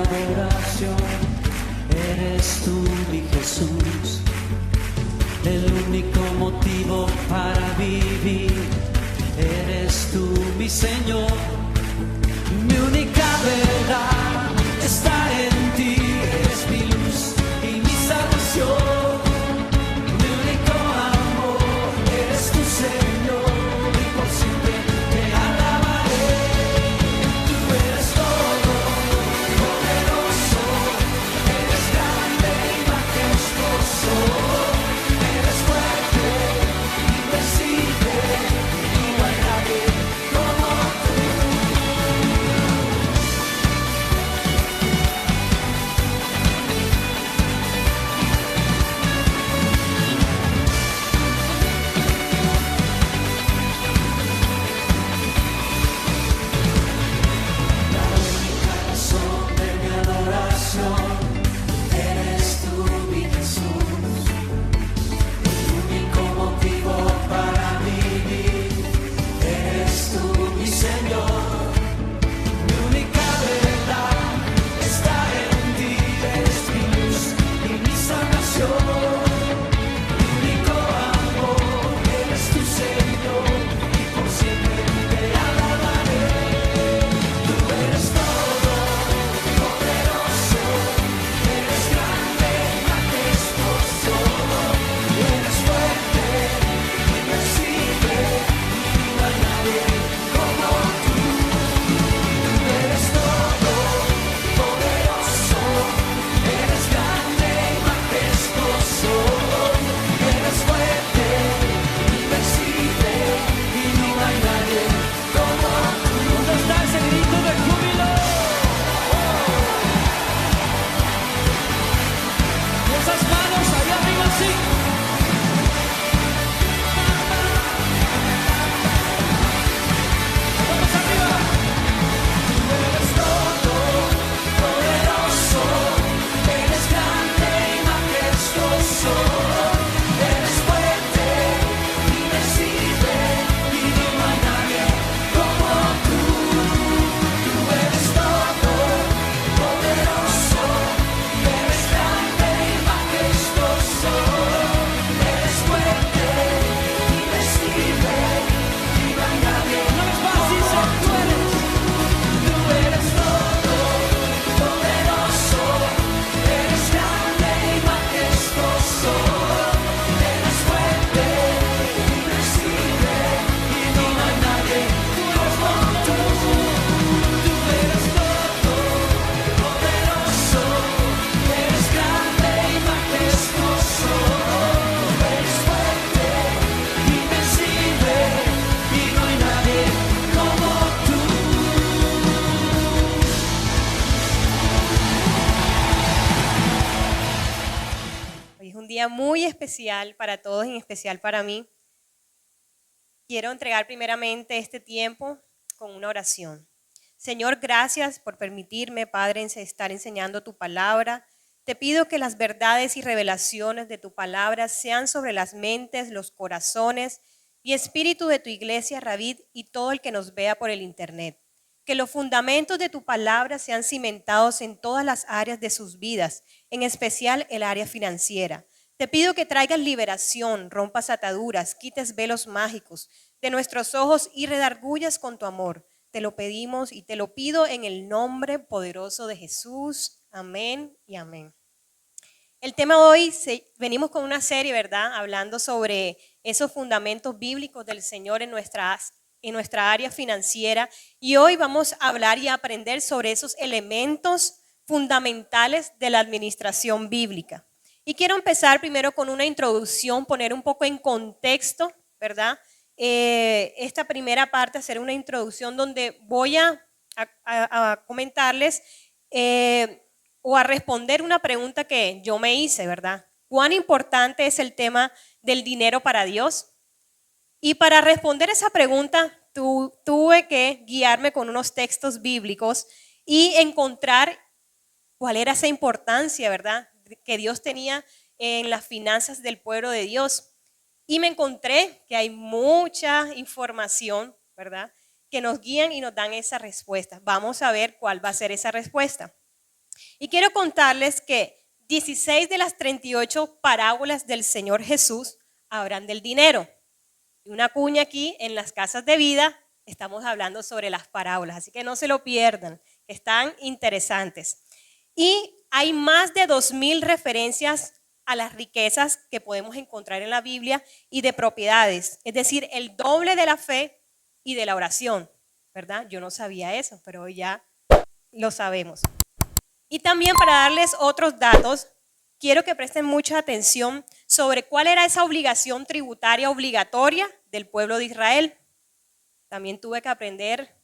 adoración. Eres tú, mi Jesús, el único motivo para vivir. Eres tú, mi Señor, mi única verdad está en ti. Eres mi luz y mi salvación. Muy especial para todos, en especial para mí. Quiero entregar primeramente este tiempo con una oración. Señor, gracias por permitirme, Padre, estar enseñando tu palabra. Te pido que las verdades y revelaciones de tu palabra sean sobre las mentes, los corazones y espíritu de tu iglesia, Ravid, y todo el que nos vea por el internet. Que los fundamentos de tu palabra sean cimentados en todas las áreas de sus vidas, en especial el área financiera. Te pido que traigas liberación, rompas ataduras, quites velos mágicos de nuestros ojos y redargullas con tu amor. Te lo pedimos y te lo pido en el nombre poderoso de Jesús. Amén y amén. El tema de hoy, venimos con una serie, ¿verdad? Hablando sobre esos fundamentos bíblicos del Señor en nuestra área financiera. Y hoy vamos a hablar y a aprender sobre esos elementos fundamentales de la administración bíblica. Y quiero empezar primero con una introducción, poner un poco en contexto, ¿verdad? Esta primera parte, hacer una introducción donde voy a comentarles o a responder una pregunta que yo me hice, ¿verdad? ¿Cuán importante es el tema del dinero para Dios? Y para responder esa pregunta, tuve que guiarme con unos textos bíblicos y encontrar cuál era esa importancia, ¿verdad?, que Dios tenía en las finanzas del pueblo de Dios. Y me encontré que hay mucha información, ¿verdad?, que nos guían y nos dan esa respuesta. Vamos a ver cuál va a ser esa respuesta. Y quiero contarles que 16 de las 38 parábolas del Señor Jesús hablan del dinero. Y una cuña aquí en las casas de vida, estamos hablando sobre las parábolas, así que no se lo pierdan, están interesantes. Y hay más de 2000 referencias a las riquezas que podemos encontrar en la Biblia y de propiedades, es decir, el doble de la fe y de la oración, ¿verdad? Yo no sabía eso, pero hoy ya lo sabemos. Y también para darles otros datos, quiero que presten mucha atención sobre cuál era esa obligación tributaria obligatoria del pueblo de Israel. También tuve que aprender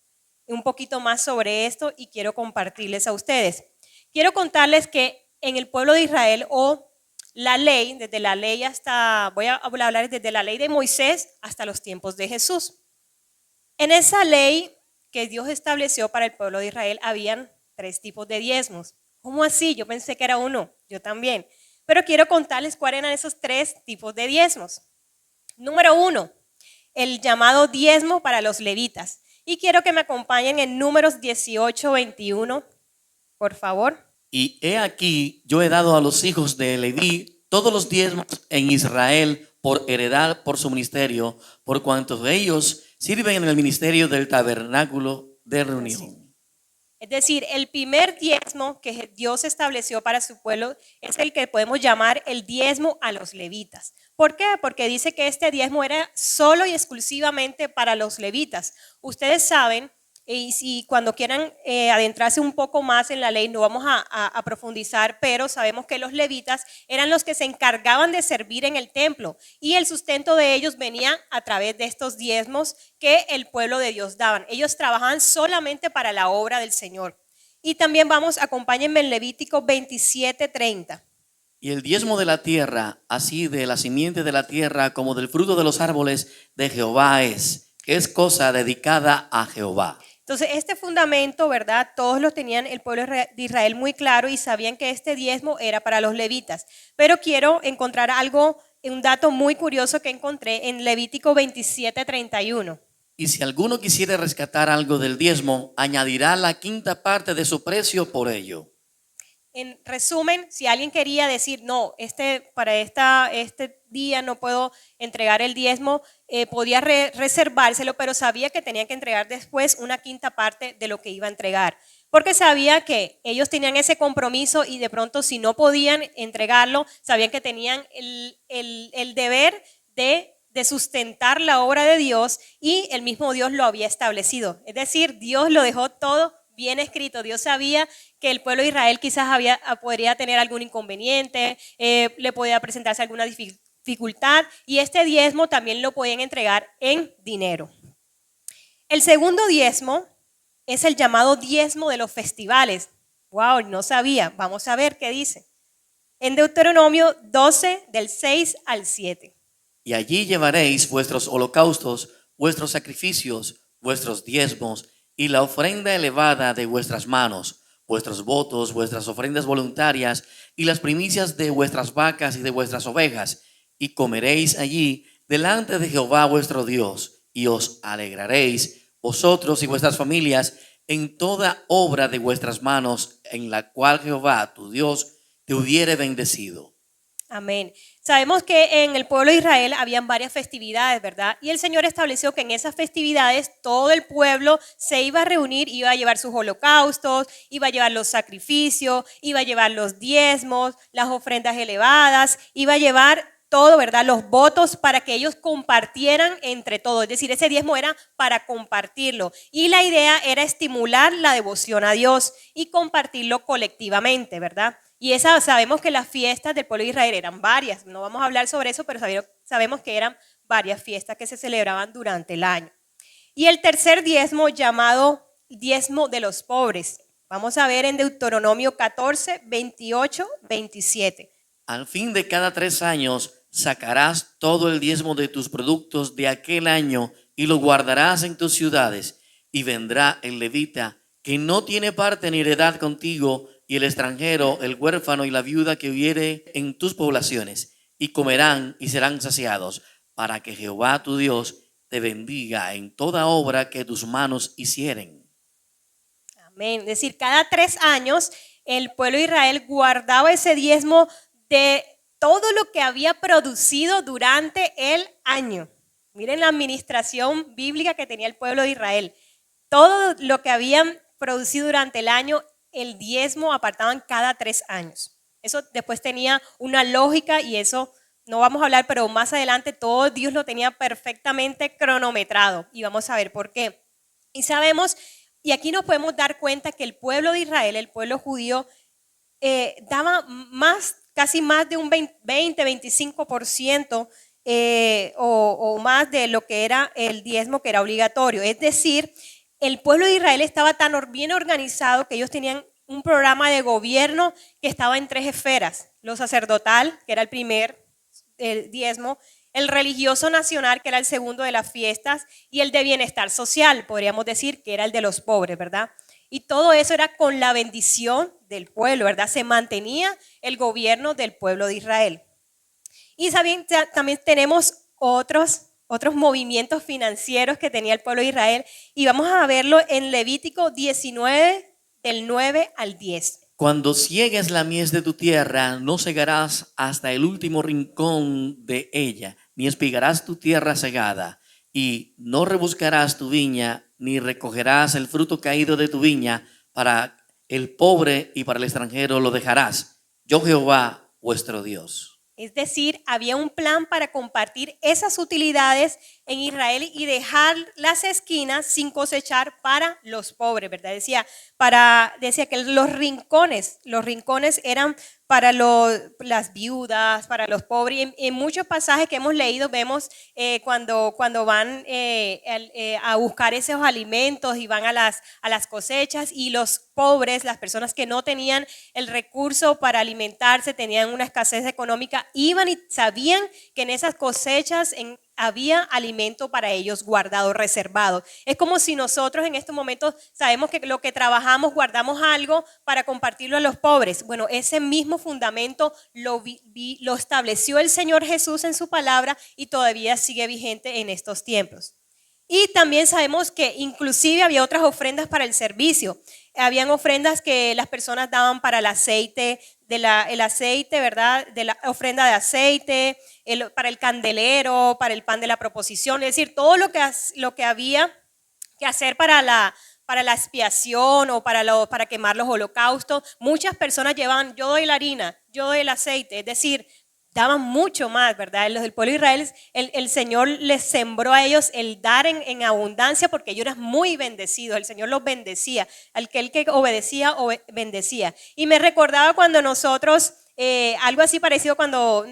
un poquito más sobre esto y quiero compartirles a ustedes. Quiero contarles que en el pueblo de Israel o la ley, desde la ley hasta, voy a hablar desde la ley de Moisés hasta los tiempos de Jesús. En esa ley que Dios estableció para el pueblo de Israel habían 3 tipos de diezmos. ¿Cómo así? Yo pensé que era uno, yo también. Pero quiero contarles cuáles eran esos 3 tipos de diezmos. Número 1, el llamado diezmo para los levitas. Y quiero que me acompañen en Números 18:21, por favor. Y he aquí, yo he dado a los hijos de Leví todos los diezmos en Israel por heredad por su ministerio, por cuanto ellos sirven en el ministerio del tabernáculo de reunión. Es decir, el primer diezmo que Dios estableció para su pueblo es el que podemos llamar el diezmo a los levitas. ¿Por qué? Porque dice que este diezmo era solo y exclusivamente para los levitas. Ustedes saben, y si cuando quieran adentrarse un poco más en la ley, no vamos a profundizar, pero sabemos que los levitas eran los que se encargaban de servir en el templo y el sustento de ellos venía a través de estos diezmos que el pueblo de Dios daban. Ellos trabajaban solamente para la obra del Señor. Y también acompáñenme en Levítico 27:30. Y el diezmo de la tierra, así de la simiente de la tierra como del fruto de los árboles de Jehová que es cosa dedicada a Jehová. Entonces, este fundamento, ¿verdad? Todos lo tenían el pueblo de Israel muy claro y sabían que este diezmo era para los levitas. Pero quiero encontrar un dato muy curioso que encontré en Levítico 27:31. Y si alguno quisiera rescatar algo del diezmo, añadirá la quinta parte de su precio por ello. En resumen, si alguien quería decir, no, para este día no puedo entregar el diezmo, podía reservárselo, pero sabía que tenía que entregar después una quinta parte de lo que iba a entregar. Porque sabía que ellos tenían ese compromiso y de pronto si no podían entregarlo, sabían que tenían el deber de sustentar la obra de Dios y el mismo Dios lo había establecido. Es decir, Dios lo dejó todo bien escrito. Dios sabía que el pueblo de Israel quizás podría tener algún inconveniente, le podía presentarse alguna dificultad y este diezmo también lo podían entregar en dinero. El segundo diezmo es el llamado diezmo de los festivales. Wow, no sabía. Vamos a ver qué dice. En Deuteronomio 12, del 6 al 7. Y allí llevaréis vuestros holocaustos, vuestros sacrificios, vuestros diezmos y la ofrenda elevada de vuestras manos, vuestros votos, vuestras ofrendas voluntarias y las primicias de vuestras vacas y de vuestras ovejas, y comeréis allí delante de Jehová vuestro Dios, y os alegraréis vosotros y vuestras familias en toda obra de vuestras manos, en la cual Jehová tu Dios te hubiere bendecido. Amén. Sabemos que en el pueblo de Israel habían varias festividades, ¿verdad? Y el Señor estableció que en esas festividades todo el pueblo se iba a reunir, iba a llevar sus holocaustos, iba a llevar los sacrificios, iba a llevar los diezmos, las ofrendas elevadas, iba a llevar todo, ¿verdad? Los votos para que ellos compartieran entre todos. Es decir, ese diezmo era para compartirlo. Y la idea era estimular la devoción a Dios y compartirlo colectivamente, ¿verdad? Y sabemos que las fiestas del pueblo de Israel eran varias. No vamos a hablar sobre eso, pero sabemos que eran varias fiestas que se celebraban durante el año. Y el tercer diezmo, llamado diezmo de los pobres. Vamos a ver en Deuteronomio 14, 28, 27. Al fin de cada 3 años sacarás todo el diezmo de tus productos de aquel año y lo guardarás en tus ciudades. Y vendrá el levita que no tiene parte ni heredad contigo, y el extranjero, el huérfano y la viuda que hubiere en tus poblaciones, y comerán y serán saciados, para que Jehová tu Dios te bendiga en toda obra que tus manos hicieren. Amén. Es decir, cada 3 años el pueblo de Israel guardaba ese diezmo de todo lo que había producido durante el año. Miren la administración bíblica que tenía el pueblo de Israel. Todo lo que habían producido durante el año, el diezmo apartaban cada 3 años. Eso después tenía una lógica y eso no vamos a hablar, pero más adelante todo Dios lo tenía perfectamente cronometrado y vamos a ver por qué. Y sabemos, y aquí nos podemos dar cuenta que el pueblo de Israel, el pueblo judío, daba casi más de un 20-25% o más de lo que era el diezmo que era obligatorio. Es decir, el pueblo de Israel estaba tan bien organizado que ellos tenían un programa de gobierno que estaba en 3 esferas. Lo sacerdotal, que era el primer diezmo, el religioso nacional, que era el segundo de las fiestas, y el de bienestar social, podríamos decir, que era el de los pobres, ¿verdad? Y todo eso era con la bendición del pueblo, ¿verdad? Se mantenía el gobierno del pueblo de Israel. Y también tenemos otros movimientos financieros que tenía el pueblo de Israel, y vamos a verlo en Levítico 19, del 9 al 10. Cuando ciegues la mies de tu tierra, no cegarás hasta el último rincón de ella, ni espigarás tu tierra cegada, y no rebuscarás tu viña, ni recogerás el fruto caído de tu viña, para el pobre y para el extranjero lo dejarás. Yo Jehová, vuestro Dios. Es decir, había un plan para compartir esas utilidades en Israel y dejar las esquinas sin cosechar para los pobres, ¿verdad? Decía que los rincones eran para las viudas, para los pobres. En muchos pasajes que hemos leído vemos cuando van a buscar esos alimentos y van a las cosechas, y los pobres, las personas que no tenían el recurso para alimentarse, tenían una escasez económica, iban y sabían que en esas cosechas había alimento para ellos guardado, reservado. Es como si nosotros en estos momentos sabemos que lo que trabajamos, guardamos algo para compartirlo a los pobres. Bueno, ese mismo fundamento lo estableció el Señor Jesús en su palabra y todavía sigue vigente en estos tiempos. Y también sabemos que inclusive había otras ofrendas para el servicio. Habían ofrendas que las personas daban para el aceite, el aceite, ¿verdad? De la ofrenda de aceite, para el candelero, para el pan de la proposición. Es decir, todo lo que había que hacer para la expiación o para quemar los holocaustos. Muchas personas llevaban, yo doy la harina, yo doy el aceite, es decir, daban mucho más, ¿verdad? Los del pueblo de Israel, el Señor les sembró a ellos el dar en abundancia porque ellos eran muy bendecidos, el Señor los bendecía, aquel que obedecía, bendecía. Y me recordaba cuando nosotros, algo así parecido cuando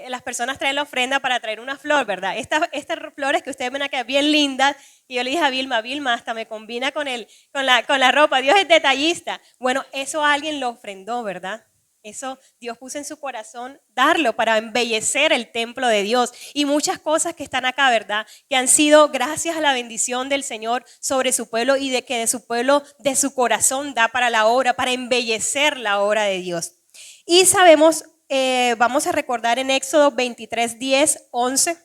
las personas traen la ofrenda para traer una flor, ¿verdad? Estas flores que ustedes ven acá, bien lindas, y yo le dije a Vilma, hasta me combina con la ropa, Dios es detallista. Bueno, eso alguien lo ofrendó, ¿verdad? Eso Dios puso en su corazón darlo para embellecer el templo de Dios, y muchas cosas que están acá, ¿verdad? Que han sido gracias a la bendición del Señor sobre su pueblo y de que de su pueblo, de su corazón da para la obra, para embellecer la obra de Dios. Y sabemos, vamos a recordar en Éxodo 23, 10, 11.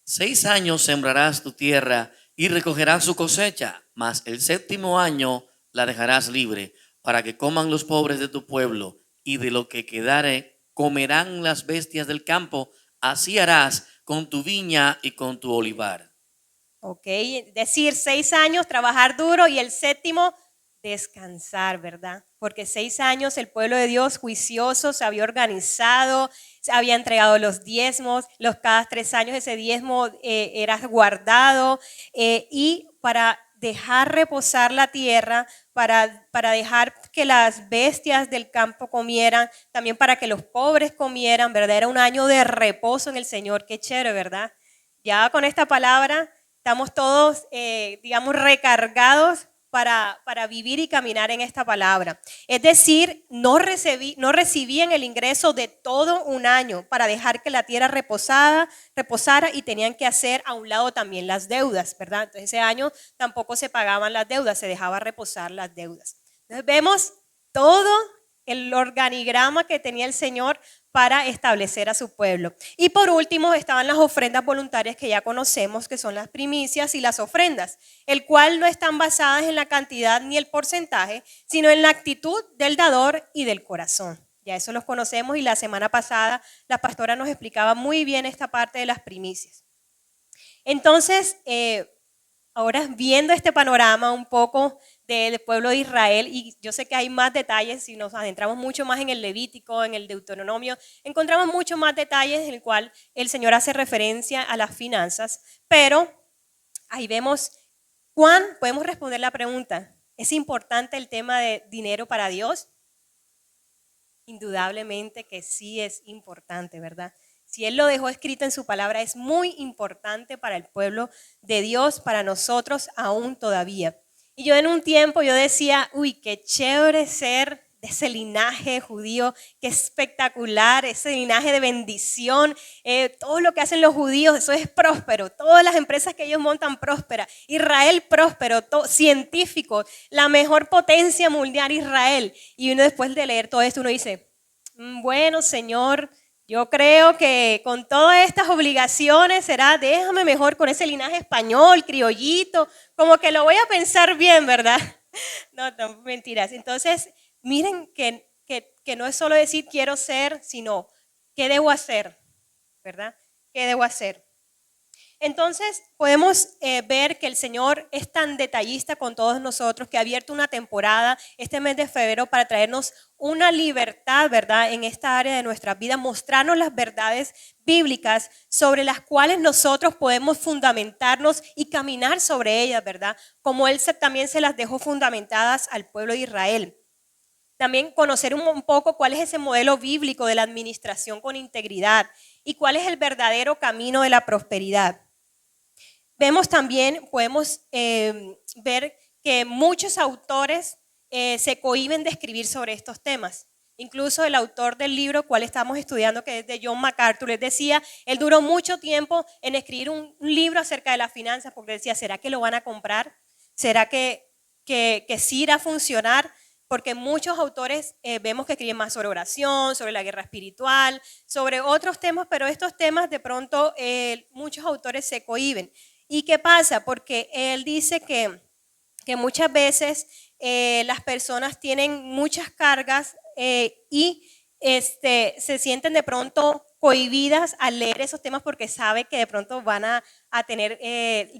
6 años sembrarás tu tierra y recogerás su cosecha, mas el 7º año la dejarás libre, para que coman los pobres de tu pueblo, y de lo que quedare comerán las bestias del campo. Así harás con tu viña y con tu olivar. Ok, decir 6 años, trabajar duro, y el 7º, descansar, ¿verdad? Porque 6 años el pueblo de Dios juicioso se había organizado, se había entregado los diezmos, cada 3 años ese diezmo era guardado, y para dejar reposar la tierra, para dejar que las bestias del campo comieran, también para que los pobres comieran, ¿verdad? Era un año de reposo en el Señor. Qué chévere, ¿verdad? Ya con esta palabra estamos todos, digamos, recargados para vivir y caminar en esta palabra. Es decir, no recibían el ingreso de todo un año para dejar que la tierra reposara, y tenían que hacer a un lado también las deudas, ¿verdad? Entonces ese año tampoco se pagaban las deudas, se dejaba reposar las deudas. Entonces vemos todo el organigrama que tenía el Señor para establecer a su pueblo. Y por último estaban las ofrendas voluntarias que ya conocemos, que son las primicias y las ofrendas, el cual no están basadas en la cantidad ni el porcentaje, sino en la actitud del dador y del corazón. Ya eso los conocemos y la semana pasada la pastora nos explicaba muy bien esta parte de las primicias. Entonces, ahora viendo este panorama un poco del pueblo de Israel, y yo sé que hay más detalles, si nos adentramos mucho más en el Levítico, en el Deuteronomio, encontramos mucho más detalles en el cual el Señor hace referencia a las finanzas, pero ahí vemos podemos responder la pregunta, ¿es importante el tema de dinero para Dios? Indudablemente que sí es importante, ¿verdad? Si Él lo dejó escrito en su palabra, es muy importante para el pueblo de Dios, para nosotros aún todavía. Y yo en un tiempo yo decía, uy, qué chévere ser de ese linaje judío, qué espectacular, ese linaje de bendición, todo lo que hacen los judíos, eso es próspero, todas las empresas que ellos montan próspera, Israel próspero, científico, la mejor potencia mundial Israel. Y uno después de leer todo esto, uno dice, bueno, Señor, yo creo que con todas estas obligaciones será, déjame mejor con ese linaje español, criollito, como que lo voy a pensar bien, ¿verdad? No, mentiras. Entonces, miren que no es solo decir quiero ser, sino qué debo hacer, ¿verdad? ¿Qué debo hacer? Entonces podemos ver que el Señor es tan detallista con todos nosotros que ha abierto una temporada este mes de febrero para traernos una libertad, ¿verdad? En esta área de nuestra vida, mostrarnos las verdades bíblicas sobre las cuales nosotros podemos fundamentarnos y caminar sobre ellas, ¿verdad? Como Él también se las dejó fundamentadas al pueblo de Israel. También conocer un poco cuál es ese modelo bíblico de la administración con integridad y cuál es el verdadero camino de la prosperidad. Vemos también, podemos ver que muchos autores se cohíben de escribir sobre estos temas. Incluso el autor del libro, cual estamos estudiando, que es de John MacArthur, les decía, él duró mucho tiempo en escribir un libro acerca de las finanzas, porque decía, ¿será que lo van a comprar? ¿Será que sí irá a funcionar? Porque muchos autores vemos que escriben más sobre oración, sobre la guerra espiritual, sobre otros temas, pero estos temas de pronto muchos autores se cohíben. ¿Y qué pasa? Porque él dice que muchas veces las personas tienen muchas cargas y se sienten de pronto cohibidas al leer esos temas porque sabe que de pronto van a tener,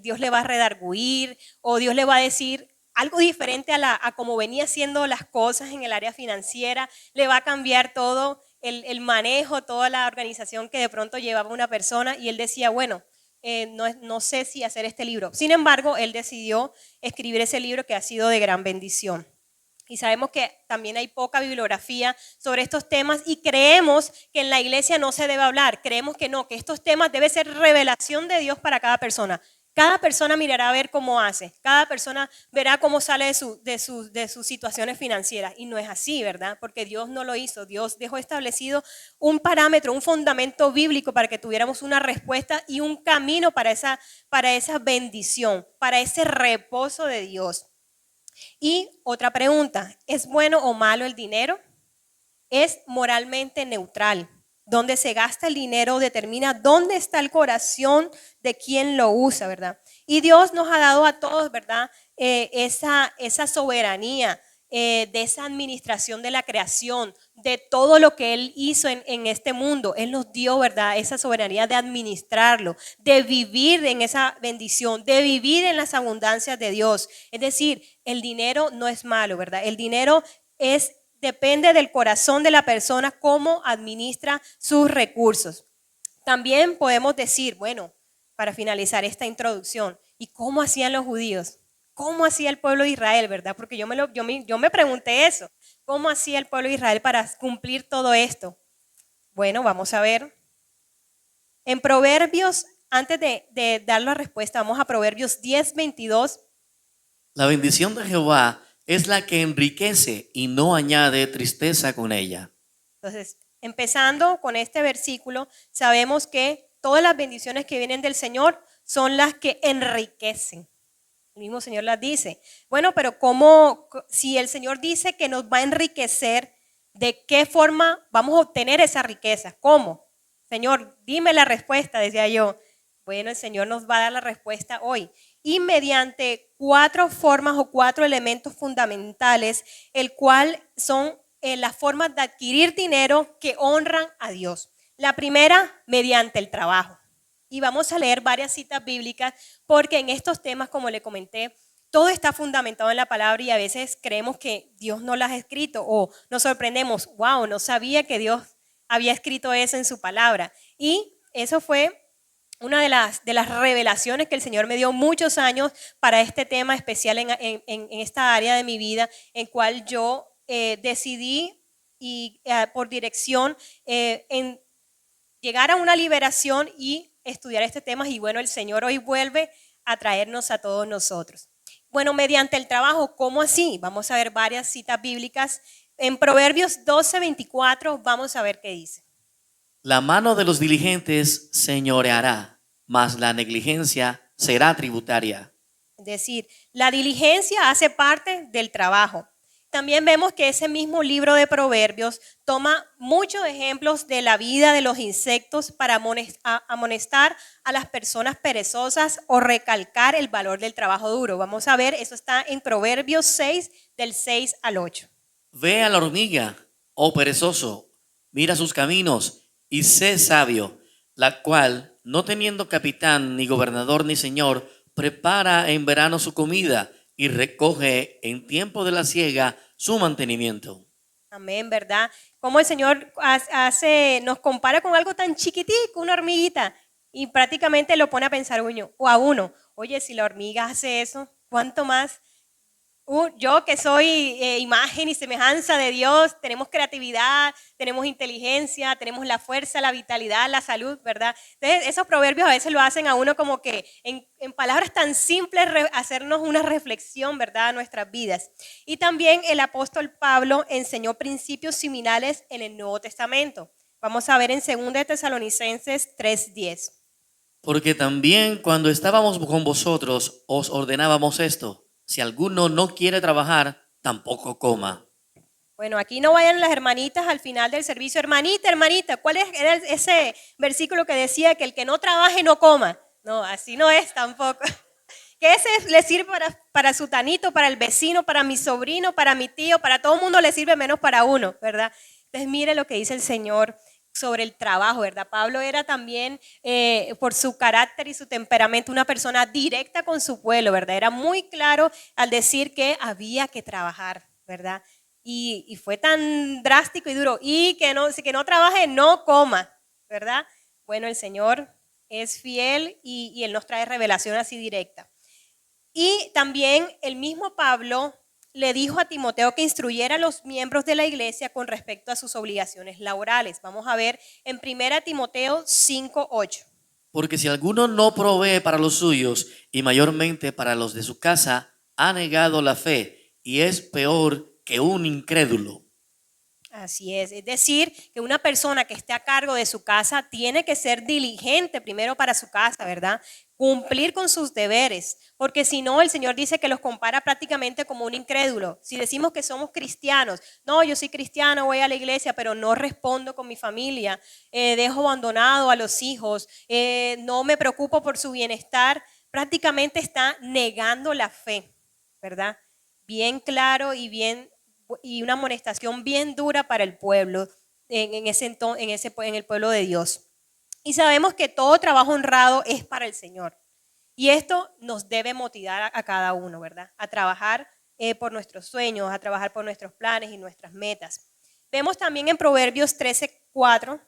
Dios le va a redarguir o Dios le va a decir algo diferente a como venía haciendo las cosas en el área financiera, le va a cambiar todo el manejo, toda la organización que de pronto llevaba una persona, y él decía, bueno, no sé si hacer este libro. Sin embargo, él decidió escribir ese libro que ha sido de gran bendición. Y sabemos que también hay poca bibliografía sobre estos temas y creemos que en la iglesia no se debe hablar. Creemos que no, que estos temas deben ser revelación de Dios para cada persona. Cada persona mirará a ver cómo hace. Cada persona verá cómo sale de sus situaciones financieras. Y no es así, ¿verdad? Porque Dios no lo hizo. Dios dejó establecido un parámetro, un fundamento bíblico para que tuviéramos una respuesta y un camino para esa bendición, para ese reposo de Dios. Y otra pregunta, ¿es bueno o malo el dinero? Es moralmente neutral. Donde se gasta el dinero determina dónde está el corazón de quien lo usa, ¿verdad? Y Dios nos ha dado a todos, ¿verdad? Esa soberanía de esa administración de la creación, de todo lo que Él hizo en este mundo. Él nos dio, ¿verdad? Esa soberanía de administrarlo, de vivir en esa bendición, de vivir en las abundancias de Dios. Es decir, el dinero no es malo, ¿verdad? El dinero depende del corazón de la persona, cómo administra sus recursos. También podemos decir, bueno, para finalizar esta introducción, ¿y cómo hacían los judíos? ¿Cómo hacía el pueblo de Israel, verdad? Porque yo me pregunté eso. ¿Cómo hacía el pueblo de Israel para cumplir todo esto? Bueno, vamos a ver. En Proverbios, antes de dar la respuesta, vamos a Proverbios 10:22. La bendición de Jehová es la que enriquece y no añade tristeza con ella. Entonces, empezando con este versículo, sabemos que todas las bendiciones que vienen del Señor son las que enriquecen. El mismo Señor las dice. Bueno, pero ¿cómo? Si el Señor dice que nos va a enriquecer, ¿De qué forma vamos a obtener esa riqueza? ¿Cómo? Señor, dime la respuesta, decía yo. Bueno, el Señor nos va a dar la respuesta hoy. Y mediante 4 formas o 4 elementos fundamentales, el cual son las formas de adquirir dinero que honran a Dios. La primera, mediante el trabajo. Y vamos a leer varias citas bíblicas porque en estos temas, como le comenté, todo está fundamentado en la palabra y a veces creemos que Dios no las ha escrito o nos sorprendemos, wow, no sabía que Dios había escrito eso en su palabra. Y eso fue una de las revelaciones que el Señor me dio muchos años para este tema especial en esta área de mi vida, en cual yo decidí y por dirección en llegar a una liberación y estudiar este tema. Y bueno, el Señor hoy vuelve a traernos a todos nosotros. Bueno, mediante el trabajo, ¿cómo así? Vamos a ver varias citas bíblicas. En Proverbios 12:24 vamos a ver qué dice. La mano de los diligentes señoreará, mas la negligencia será tributaria. Es decir, la diligencia hace parte del trabajo. También vemos que ese mismo libro de Proverbios toma muchos ejemplos de la vida de los insectos para amonestar a las personas perezosas o recalcar el valor del trabajo duro. Vamos a ver, eso está en Proverbios 6, del 6 al 8. Ve a la hormiga, oh perezoso, mira sus caminos y sé sabio, la cual, no teniendo capitán, ni gobernador, ni señor, prepara en verano su comida y recoge en tiempo de la siega su mantenimiento. Amén, ¿verdad? Como el Señor nos compara con algo tan chiquitico, una hormiguita, y prácticamente lo pone a pensar a uno, oye, si la hormiga hace eso, ¿cuánto más? Yo que soy imagen y semejanza de Dios, tenemos creatividad, tenemos inteligencia, tenemos la fuerza, la vitalidad, la salud, ¿verdad? Entonces, esos proverbios a veces lo hacen a uno como que en palabras tan simples hacernos una reflexión, ¿verdad?, a nuestras vidas. Y también el apóstol Pablo enseñó principios similares en el Nuevo Testamento. Vamos a ver en 2 Tesalonicenses 3:10. Porque también cuando estábamos con vosotros os ordenábamos esto: si alguno no quiere trabajar, tampoco coma. Bueno, aquí no vayan las hermanitas al final del servicio. Hermanita, ¿cuál era ese versículo que decía que el que no trabaje no coma? No, así no es tampoco. Que ese le sirve para su tanito, para el vecino, para mi sobrino, para mi tío, para todo el mundo le sirve menos para uno, ¿verdad? Entonces mire lo que dice el Señor sobre el trabajo, ¿verdad? Pablo era también, por su carácter y su temperamento, una persona directa con su pueblo, ¿verdad? Era muy claro al decir que había que trabajar, ¿verdad? Y fue tan drástico y duro, y que no trabaje, no coma, ¿verdad? Bueno, el Señor es fiel y Él nos trae revelación así directa. Y también el mismo Pablo le dijo a Timoteo que instruyera a los miembros de la iglesia con respecto a sus obligaciones laborales. Vamos a ver en 1 Timoteo 5:8. Porque si alguno no provee para los suyos y mayormente para los de su casa, ha negado la fe y es peor que un incrédulo. Así es decir, que una persona que esté a cargo de su casa tiene que ser diligente primero para su casa, ¿verdad? Cumplir con sus deberes, porque si no, el Señor dice que los compara prácticamente como un incrédulo. Si decimos que somos cristianos, no, yo soy cristiano, voy a la iglesia, pero no respondo con mi familia, dejo abandonado a los hijos, no me preocupo por su bienestar, prácticamente está negando la fe, ¿verdad? Bien claro y una amonestación bien dura para el pueblo en el pueblo de Dios. Y sabemos que todo trabajo honrado es para el Señor. Y esto nos debe motivar a cada uno, ¿verdad? A trabajar por nuestros sueños, a trabajar por nuestros planes y nuestras metas. Vemos también en Proverbios 13:4.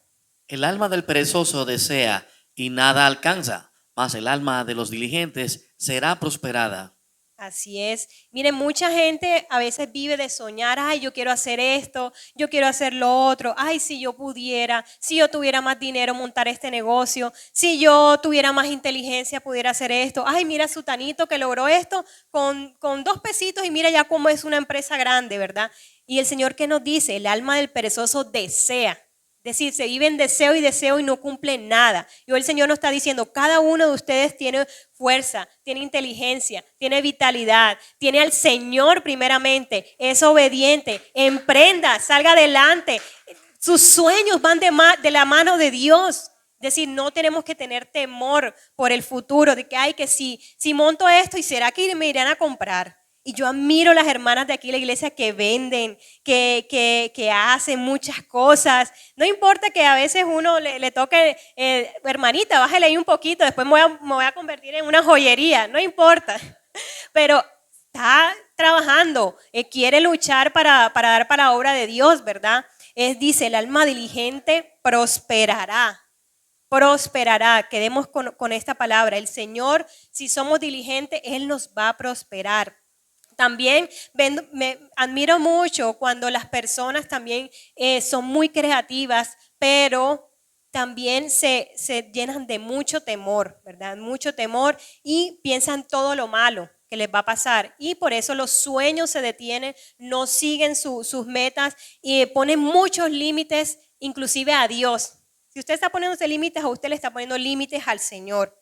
El alma del perezoso desea y nada alcanza, mas el alma de los diligentes será prosperada. Así es. Miren, mucha gente a veces vive de soñar, ay, yo quiero hacer esto, yo quiero hacer lo otro, ay, si yo pudiera, si yo tuviera más dinero montar este negocio, si yo tuviera más inteligencia pudiera hacer esto, ay, mira sutanito que logró esto con 2 pesitos y mira ya cómo es una empresa grande, ¿verdad? Y el Señor, ¿qué nos dice? El alma del perezoso desea Es decir, se vive en deseo y no cumple nada. Y hoy el Señor nos está diciendo, cada uno de ustedes tiene fuerza, tiene inteligencia, tiene vitalidad, tiene al Señor primeramente, es obediente, emprenda, salga adelante. Sus sueños van de la mano de Dios. Es decir, no tenemos que tener temor por el futuro, de que, ay, que si monto esto, ¿y será que me irán a comprar? Y yo admiro a las hermanas de aquí en la iglesia que venden, que hacen muchas cosas. No importa que a veces uno le toque, hermanita, bájale ahí un poquito, después me voy a convertir en una joyería, no importa. Pero está trabajando, quiere luchar para dar para la obra de Dios, ¿verdad? Dice, el alma diligente prosperará. Prosperará, quedemos con esta palabra. El Señor, si somos diligentes, Él nos va a prosperar. También me admiro mucho cuando las personas también son muy creativas, pero también se llenan de mucho temor, ¿verdad? Mucho temor y piensan todo lo malo que les va a pasar. Y por eso los sueños se detienen, no siguen sus metas y ponen muchos límites, inclusive a Dios. Si usted está poniéndose límites, a usted le está poniendo límites al Señor.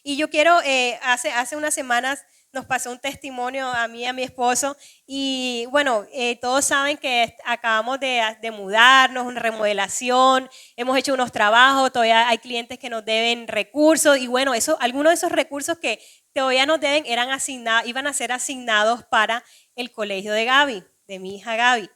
Y yo quiero, hace unas semanas nos pasó un testimonio a mí y a mi esposo y bueno, todos saben que acabamos de mudarnos, una remodelación, hemos hecho unos trabajos, todavía hay clientes que nos deben recursos y bueno, algunos de esos recursos que todavía nos deben iban a ser asignados para el colegio de Gaby, de mi hija Gaby.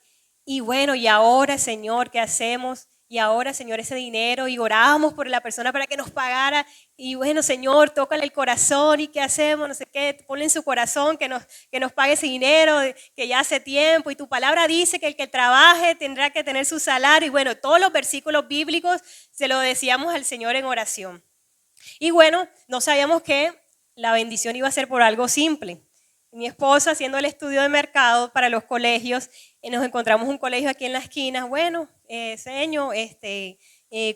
Y bueno, y ahora, Señor, ¿qué hacemos? Y ahora, Señor, ese dinero, y orábamos por la persona para que nos pagara. Y bueno, Señor, tócale el corazón, ¿y qué hacemos? No sé qué, ponle en su corazón que nos pague ese dinero, que ya hace tiempo. Y tu palabra dice que el que trabaje tendrá que tener su salario. Y bueno, todos los versículos bíblicos se lo decíamos al Señor en oración. Y bueno, no sabíamos que la bendición iba a ser por algo simple. Mi esposa haciendo el estudio de mercado para los colegios, nos encontramos un colegio aquí en la esquina. Bueno, señor,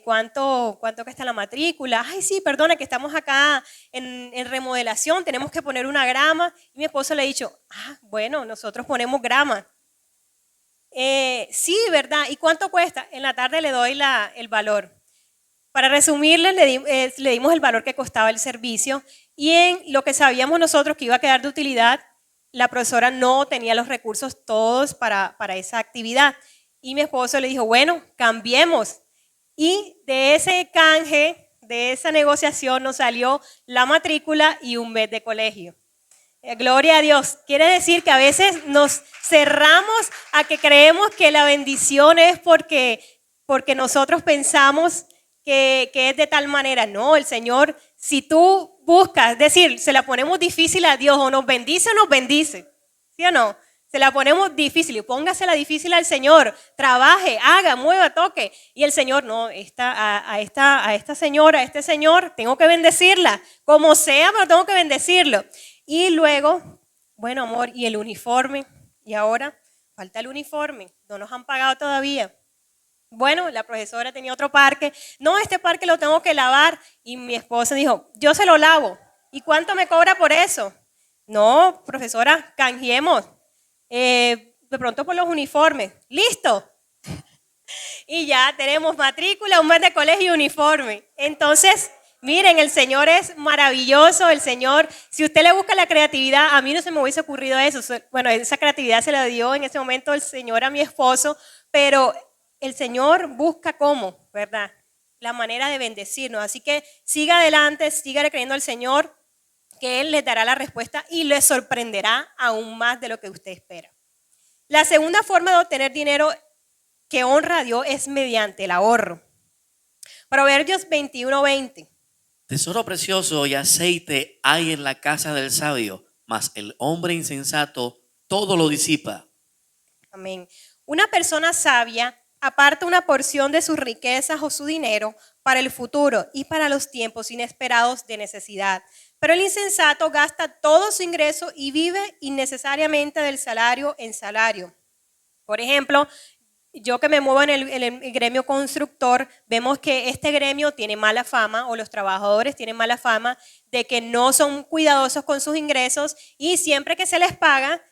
¿cuánto que está la matrícula? Ay, sí, perdona, que estamos acá en remodelación, tenemos que poner una grama. Y mi esposo le ha dicho, bueno, nosotros ponemos grama. Sí, ¿verdad? ¿Y cuánto cuesta? En la tarde le doy el valor. Para resumirles, le dimos el valor que costaba el servicio y en lo que sabíamos nosotros que iba a quedar de utilidad, la profesora no tenía los recursos todos para esa actividad. Y mi esposo le dijo, bueno, cambiemos. Y de ese canje, de esa negociación, nos salió la matrícula y un mes de colegio. Gloria a Dios. Quiere decir que a veces nos cerramos a que creemos que la bendición es porque nosotros pensamos que es de tal manera. No, el Señor, si tú buscas, es decir, se la ponemos difícil a Dios, o nos bendice, ¿sí o no? Se la ponemos difícil y póngasela difícil al Señor, trabaje, haga, mueva, toque. Y el Señor, no, a esta señora, a este señor, tengo que bendecirla, como sea, pero tengo que bendecirlo. Y luego, bueno, amor, y el uniforme, y ahora falta el uniforme, no nos han pagado todavía. Bueno, la profesora tenía otro parque. No, este parque lo tengo que lavar. Y mi esposa dijo, yo se lo lavo. ¿Y cuánto me cobra por eso? No, profesora, canjeemos. De pronto por los uniformes. ¡Listo! Y ya tenemos matrícula, un mes de colegio y uniforme. Entonces, miren, el Señor es maravilloso. El Señor, si usted le busca la creatividad, a mí no se me hubiese ocurrido eso. Bueno, esa creatividad se la dio en ese momento el Señor a mi esposo, pero el Señor busca cómo, ¿verdad? La manera de bendecirnos. Así que siga adelante, siga creyendo al Señor, que Él le dará la respuesta y le sorprenderá aún más de lo que usted espera. La segunda forma de obtener dinero que honra a Dios es mediante el ahorro. Proverbios 21:20. Tesoro precioso y aceite hay en la casa del sabio, mas el hombre insensato todo lo disipa. Amén. Una persona sabia aparta una porción de sus riquezas o su dinero para el futuro y para los tiempos inesperados de necesidad. Pero el insensato gasta todo su ingreso y vive innecesariamente del salario en salario. Por ejemplo, yo que me muevo en el gremio constructor, vemos que este gremio tiene mala fama, o los trabajadores tienen mala fama, de que no son cuidadosos con sus ingresos y siempre que se les paga,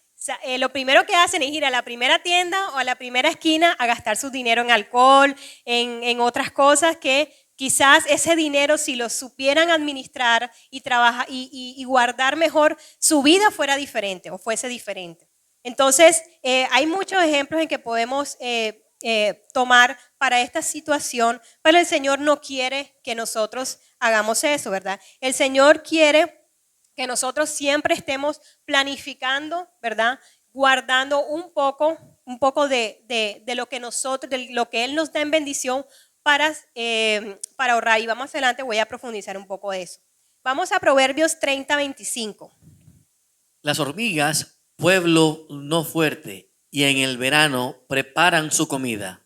Lo primero que hacen es ir a la primera tienda o a la primera esquina a gastar su dinero en alcohol, en otras cosas que quizás ese dinero, si lo supieran administrar y, y guardar mejor, su vida fuera diferente o fuese diferente. Entonces, hay muchos ejemplos en que podemos tomar para esta situación, pero el Señor no quiere que nosotros hagamos eso, ¿verdad? El Señor quiere que nosotros siempre estemos planificando, ¿verdad? Guardando un poco de lo que nosotros, de lo que Él nos da en bendición para ahorrar. Y vamos adelante, voy a profundizar un poco de eso. Vamos a Proverbios 30:25. Las hormigas, pueblo no fuerte, y en el verano preparan su comida.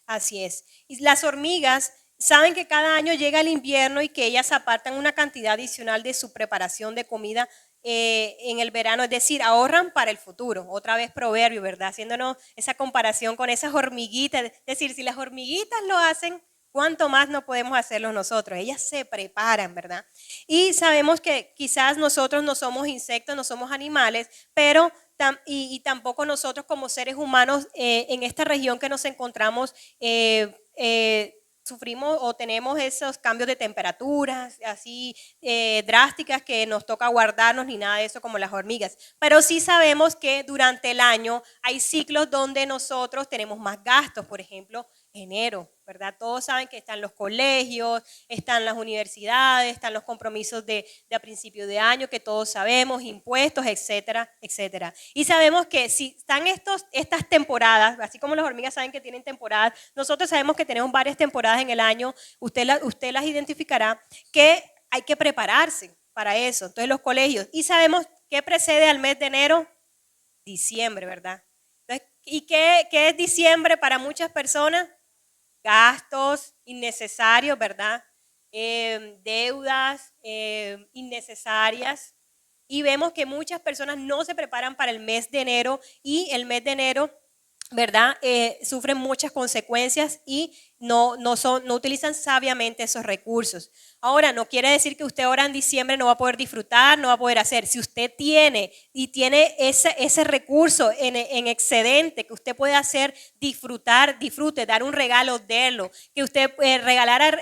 Así es. Y las hormigas saben que cada año llega el invierno y que ellas apartan una cantidad adicional de su preparación de comida en el verano, es decir, ahorran para el futuro. Otra vez proverbio, ¿verdad? Haciéndonos esa comparación con esas hormiguitas. Es decir, si las hormiguitas lo hacen, ¿cuánto más no podemos hacerlo nosotros? Ellas se preparan, ¿verdad? Y sabemos que quizás nosotros no somos insectos, no somos animales, pero y tampoco nosotros como seres humanos en esta región que nos encontramos sufrimos o tenemos esos cambios de temperaturas así drásticas que nos toca guardarnos ni nada de eso como las hormigas. Pero sí sabemos que durante el año hay ciclos donde nosotros tenemos más gastos, por ejemplo, enero, ¿verdad? Todos saben que están los colegios, están las universidades, están los compromisos de a principio de año que todos sabemos, impuestos, etcétera, etcétera. Y sabemos que si están estas temporadas, así como las hormigas saben que tienen temporadas, nosotros sabemos que tenemos varias temporadas en el año, usted las identificará, que hay que prepararse para eso. Entonces los colegios, y sabemos qué precede al mes de enero, diciembre, ¿verdad? Entonces, ¿y qué es diciembre para muchas personas? Gastos innecesarios, ¿verdad? Deudas innecesarias. Y vemos que muchas personas no se preparan para el mes de enero y el mes de enero, ¿verdad? Sufren muchas consecuencias y no utilizan sabiamente esos recursos. Ahora, no quiere decir que usted ahora en diciembre no va a poder disfrutar, no va a poder hacer. Si usted tiene ese recurso en excedente que usted puede hacer, disfrute, dar un regalo, délo. Que usted regalara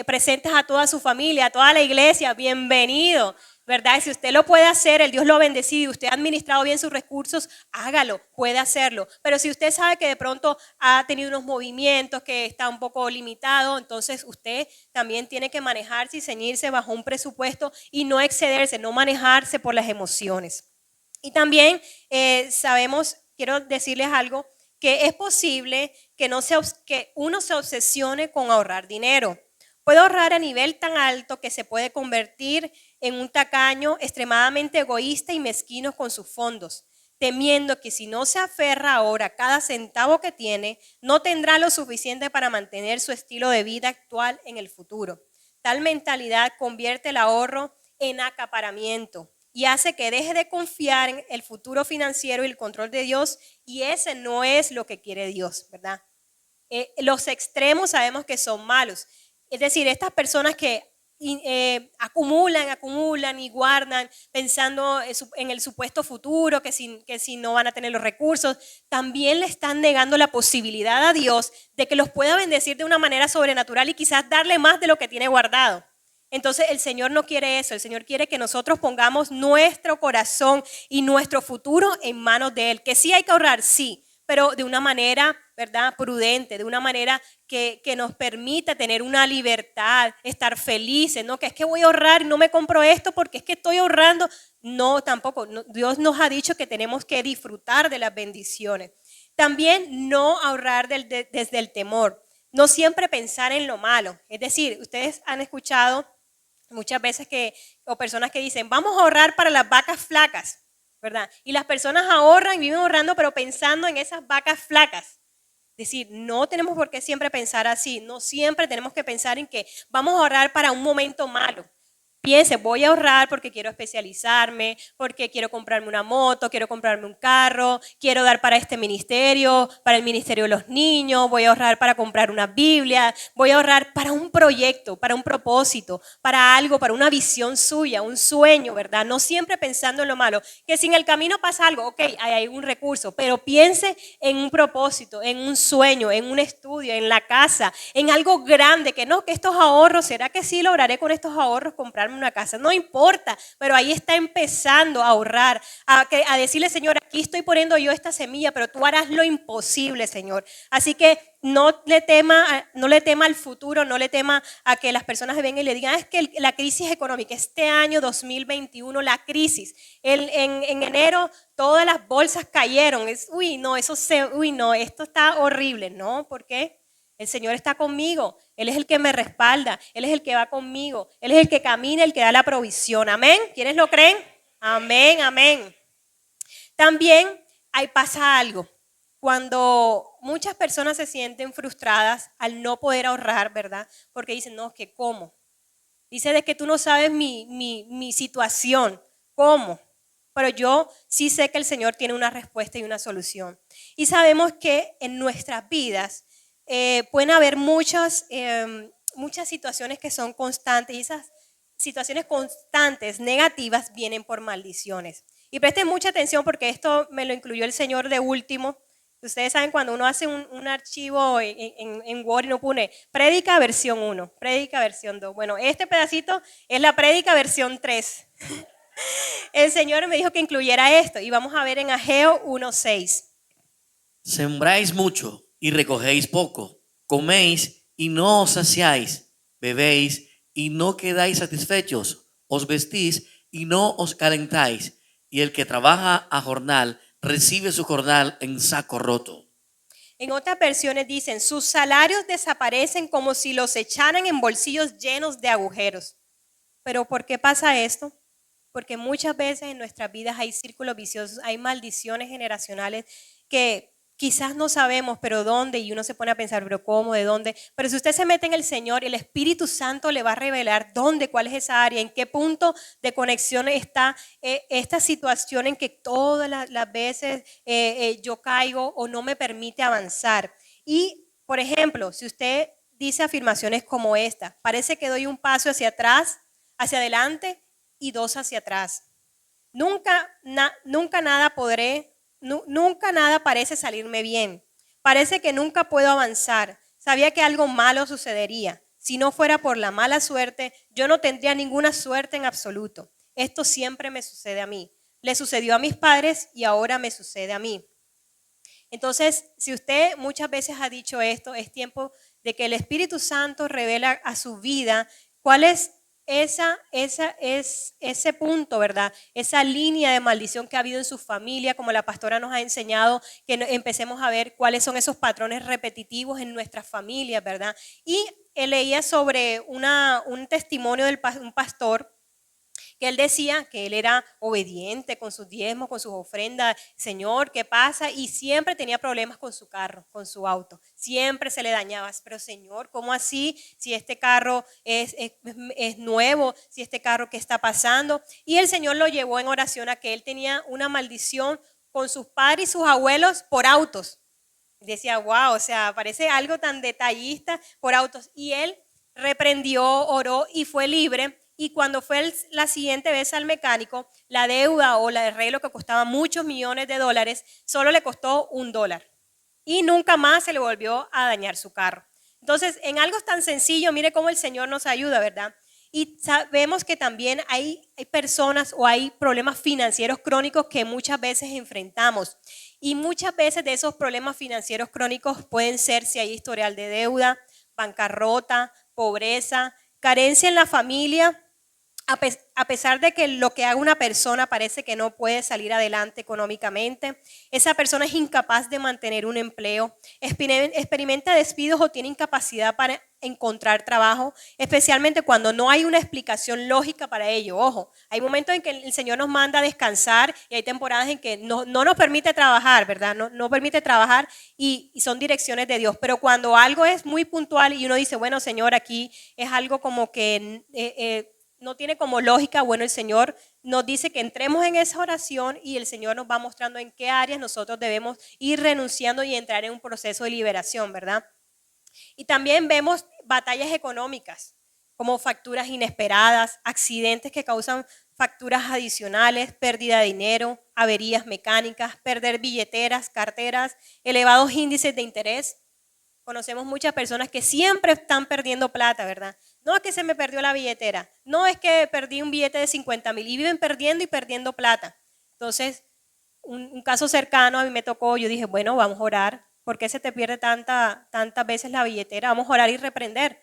presentes a toda su familia, a toda la iglesia, bienvenido. ¿Verdad? Si usted lo puede hacer, el Dios lo ha bendecido y usted ha administrado bien sus recursos, hágalo, puede hacerlo. Pero si usted sabe que de pronto ha tenido unos movimientos que está un poco limitado, entonces usted también tiene que manejarse y ceñirse bajo un presupuesto y no excederse, no manejarse por las emociones. Y también sabemos, quiero decirles algo, que es posible que uno se obsesione con ahorrar dinero. Puede ahorrar a nivel tan alto que se puede convertir en un tacaño extremadamente egoísta y mezquino con sus fondos, temiendo que si no se aferra ahora a cada centavo que tiene, no tendrá lo suficiente para mantener su estilo de vida actual en el futuro. Tal mentalidad convierte el ahorro en acaparamiento y hace que deje de confiar en el futuro financiero y el control de Dios, y ese no es lo que quiere Dios, ¿verdad? Los extremos sabemos que son malos. Es decir, estas personas que acumulan y guardan pensando en el supuesto futuro, que si no van a tener los recursos, también le están negando la posibilidad a Dios de que los pueda bendecir de una manera sobrenatural y quizás darle más de lo que tiene guardado. Entonces el Señor no quiere eso, el Señor quiere que nosotros pongamos nuestro corazón y nuestro futuro en manos de Él. Que sí hay que ahorrar, sí, pero de una manera, ¿verdad?, prudente, de una manera que nos permita tener una libertad, estar felices, ¿no? Que es que voy a ahorrar y no me compro esto porque es que estoy ahorrando. No, tampoco. No, Dios nos ha dicho que tenemos que disfrutar de las bendiciones. También no ahorrar desde el temor. No siempre pensar en lo malo. Es decir, ustedes han escuchado muchas veces o personas que dicen, vamos a ahorrar para las vacas flacas, ¿verdad? Y las personas ahorran y viven ahorrando, pero pensando en esas vacas flacas. Es decir, no tenemos por qué siempre pensar así, no siempre tenemos que pensar en que vamos a ahorrar para un momento malo. Piense, voy a ahorrar porque quiero especializarme, porque quiero comprarme una moto, quiero comprarme un carro, quiero dar para este ministerio, para el ministerio de los niños, voy a ahorrar para comprar una Biblia, voy a ahorrar para un proyecto, para un propósito, para algo, para una visión suya, un sueño, ¿verdad? No siempre pensando en lo malo, que si en el camino pasa algo, ok, hay un recurso, pero piense en un propósito, en un sueño, en un estudio, en la casa, en algo grande, que no, que estos ahorros, ¿será que sí lograré con estos ahorros comprar una casa? No importa, pero ahí está empezando a ahorrar, a decirle, Señor, aquí estoy poniendo yo esta semilla, pero tú harás lo imposible, Señor. Así que no le tema al futuro, no le tema a que las personas vengan y le digan, es que la crisis económica, este año 2021, la crisis, en enero todas las bolsas cayeron, esto está horrible, ¿no? ¿Por qué? El Señor está conmigo, Él es el que me respalda, Él es el que va conmigo, Él es el que camina, el que da la provisión. Amén. ¿Quiénes lo creen? Amén, amén. También ahí pasa algo. Cuando muchas personas se sienten frustradas al no poder ahorrar, ¿verdad? Porque dicen, no, que ¿cómo? Dice de que tú no sabes mi situación. ¿Cómo? Pero yo sí sé que el Señor tiene una respuesta y una solución. Y sabemos que en nuestras vidas pueden haber muchas situaciones que son constantes y esas situaciones constantes negativas vienen por maldiciones. Y presten mucha atención porque esto me lo incluyó el Señor de último. Ustedes saben cuando uno hace un archivo en Word y no pone prédica versión 1, prédica versión 2. Bueno, este pedacito es la prédica versión 3. El Señor me dijo que incluyera esto y vamos a ver en Ageo 1:6. Sembráis mucho y recogéis poco, coméis y no os saciáis, bebéis y no quedáis satisfechos, os vestís y no os calentáis, y el que trabaja a jornal recibe su jornal en saco roto. En otras versiones dicen, sus salarios desaparecen como si los echaran en bolsillos llenos de agujeros. ¿Pero por qué pasa esto? Porque muchas veces en nuestras vidas hay círculos viciosos, hay maldiciones generacionales que quizás no sabemos, pero dónde, y uno se pone a pensar, pero cómo, de dónde. Pero si usted se mete en el Señor, el Espíritu Santo le va a revelar dónde, cuál es esa área, en qué punto de conexión está esta situación en que todas las veces yo caigo o no me permite avanzar. Y, por ejemplo, si usted dice afirmaciones como esta, parece que doy un paso hacia atrás, hacia adelante y dos hacia atrás. Nunca nada parece salirme bien. Parece que nunca puedo avanzar. Sabía que algo malo sucedería. Si no fuera por la mala suerte, yo no tendría ninguna suerte en absoluto. Esto siempre me sucede a mí. Le sucedió a mis padres y ahora me sucede a mí. Entonces, si usted muchas veces ha dicho esto, es tiempo de que el Espíritu Santo revela a su vida cuál es ese punto, ¿verdad? Esa línea de maldición que ha habido en su familia, como la pastora nos ha enseñado, que empecemos a ver cuáles son esos patrones repetitivos en nuestras familias, ¿verdad? Y él leía sobre un testimonio de un pastor que él decía que él era obediente con sus diezmos, con sus ofrendas. Señor, ¿qué pasa? Y siempre tenía problemas con su carro, con su auto. Siempre se le dañaba. Pero Señor, ¿cómo así? Si este carro es nuevo, si este carro, ¿qué está pasando? Y el Señor lo llevó en oración a que él tenía una maldición con sus padres y sus abuelos por autos. Decía, wow, o sea, parece algo tan detallista por autos. Y él reprendió, oró y fue libre. Y cuando fue la siguiente vez al mecánico, la deuda o el arreglo que costaba muchos millones de dólares, solo le costó $1. Y nunca más se le volvió a dañar su carro. Entonces, en algo tan sencillo, mire cómo el Señor nos ayuda, ¿verdad? Y sabemos que también hay personas o hay problemas financieros crónicos que muchas veces enfrentamos. Y muchas veces de esos problemas financieros crónicos pueden ser si hay historial de deuda, bancarrota, pobreza, carencia en la familia. A pesar de que lo que haga una persona parece que no puede salir adelante económicamente, esa persona es incapaz de mantener un empleo, experimenta despidos o tiene incapacidad para encontrar trabajo, especialmente cuando no hay una explicación lógica para ello. Ojo, hay momentos en que el Señor nos manda a descansar y hay temporadas en que no nos permite trabajar, ¿verdad? No permite trabajar y son direcciones de Dios. Pero cuando algo es muy puntual y uno dice, bueno, Señor, aquí es algo como que no tiene como lógica. Bueno, el Señor nos dice que entremos en esa oración y el Señor nos va mostrando en qué áreas nosotros debemos ir renunciando y entrar en un proceso de liberación, ¿verdad? Y también vemos batallas económicas, como facturas inesperadas, accidentes que causan facturas adicionales, pérdida de dinero, averías mecánicas, perder billeteras, carteras, elevados índices de interés. Conocemos muchas personas que siempre están perdiendo plata, ¿verdad? No es que se me perdió la billetera, no es que perdí un billete de 50,000 y viven perdiendo y perdiendo plata. Entonces, un caso cercano a mí me tocó, yo dije, bueno, vamos a orar. ¿Por qué se te pierde tantas veces la billetera? Vamos a orar y reprender.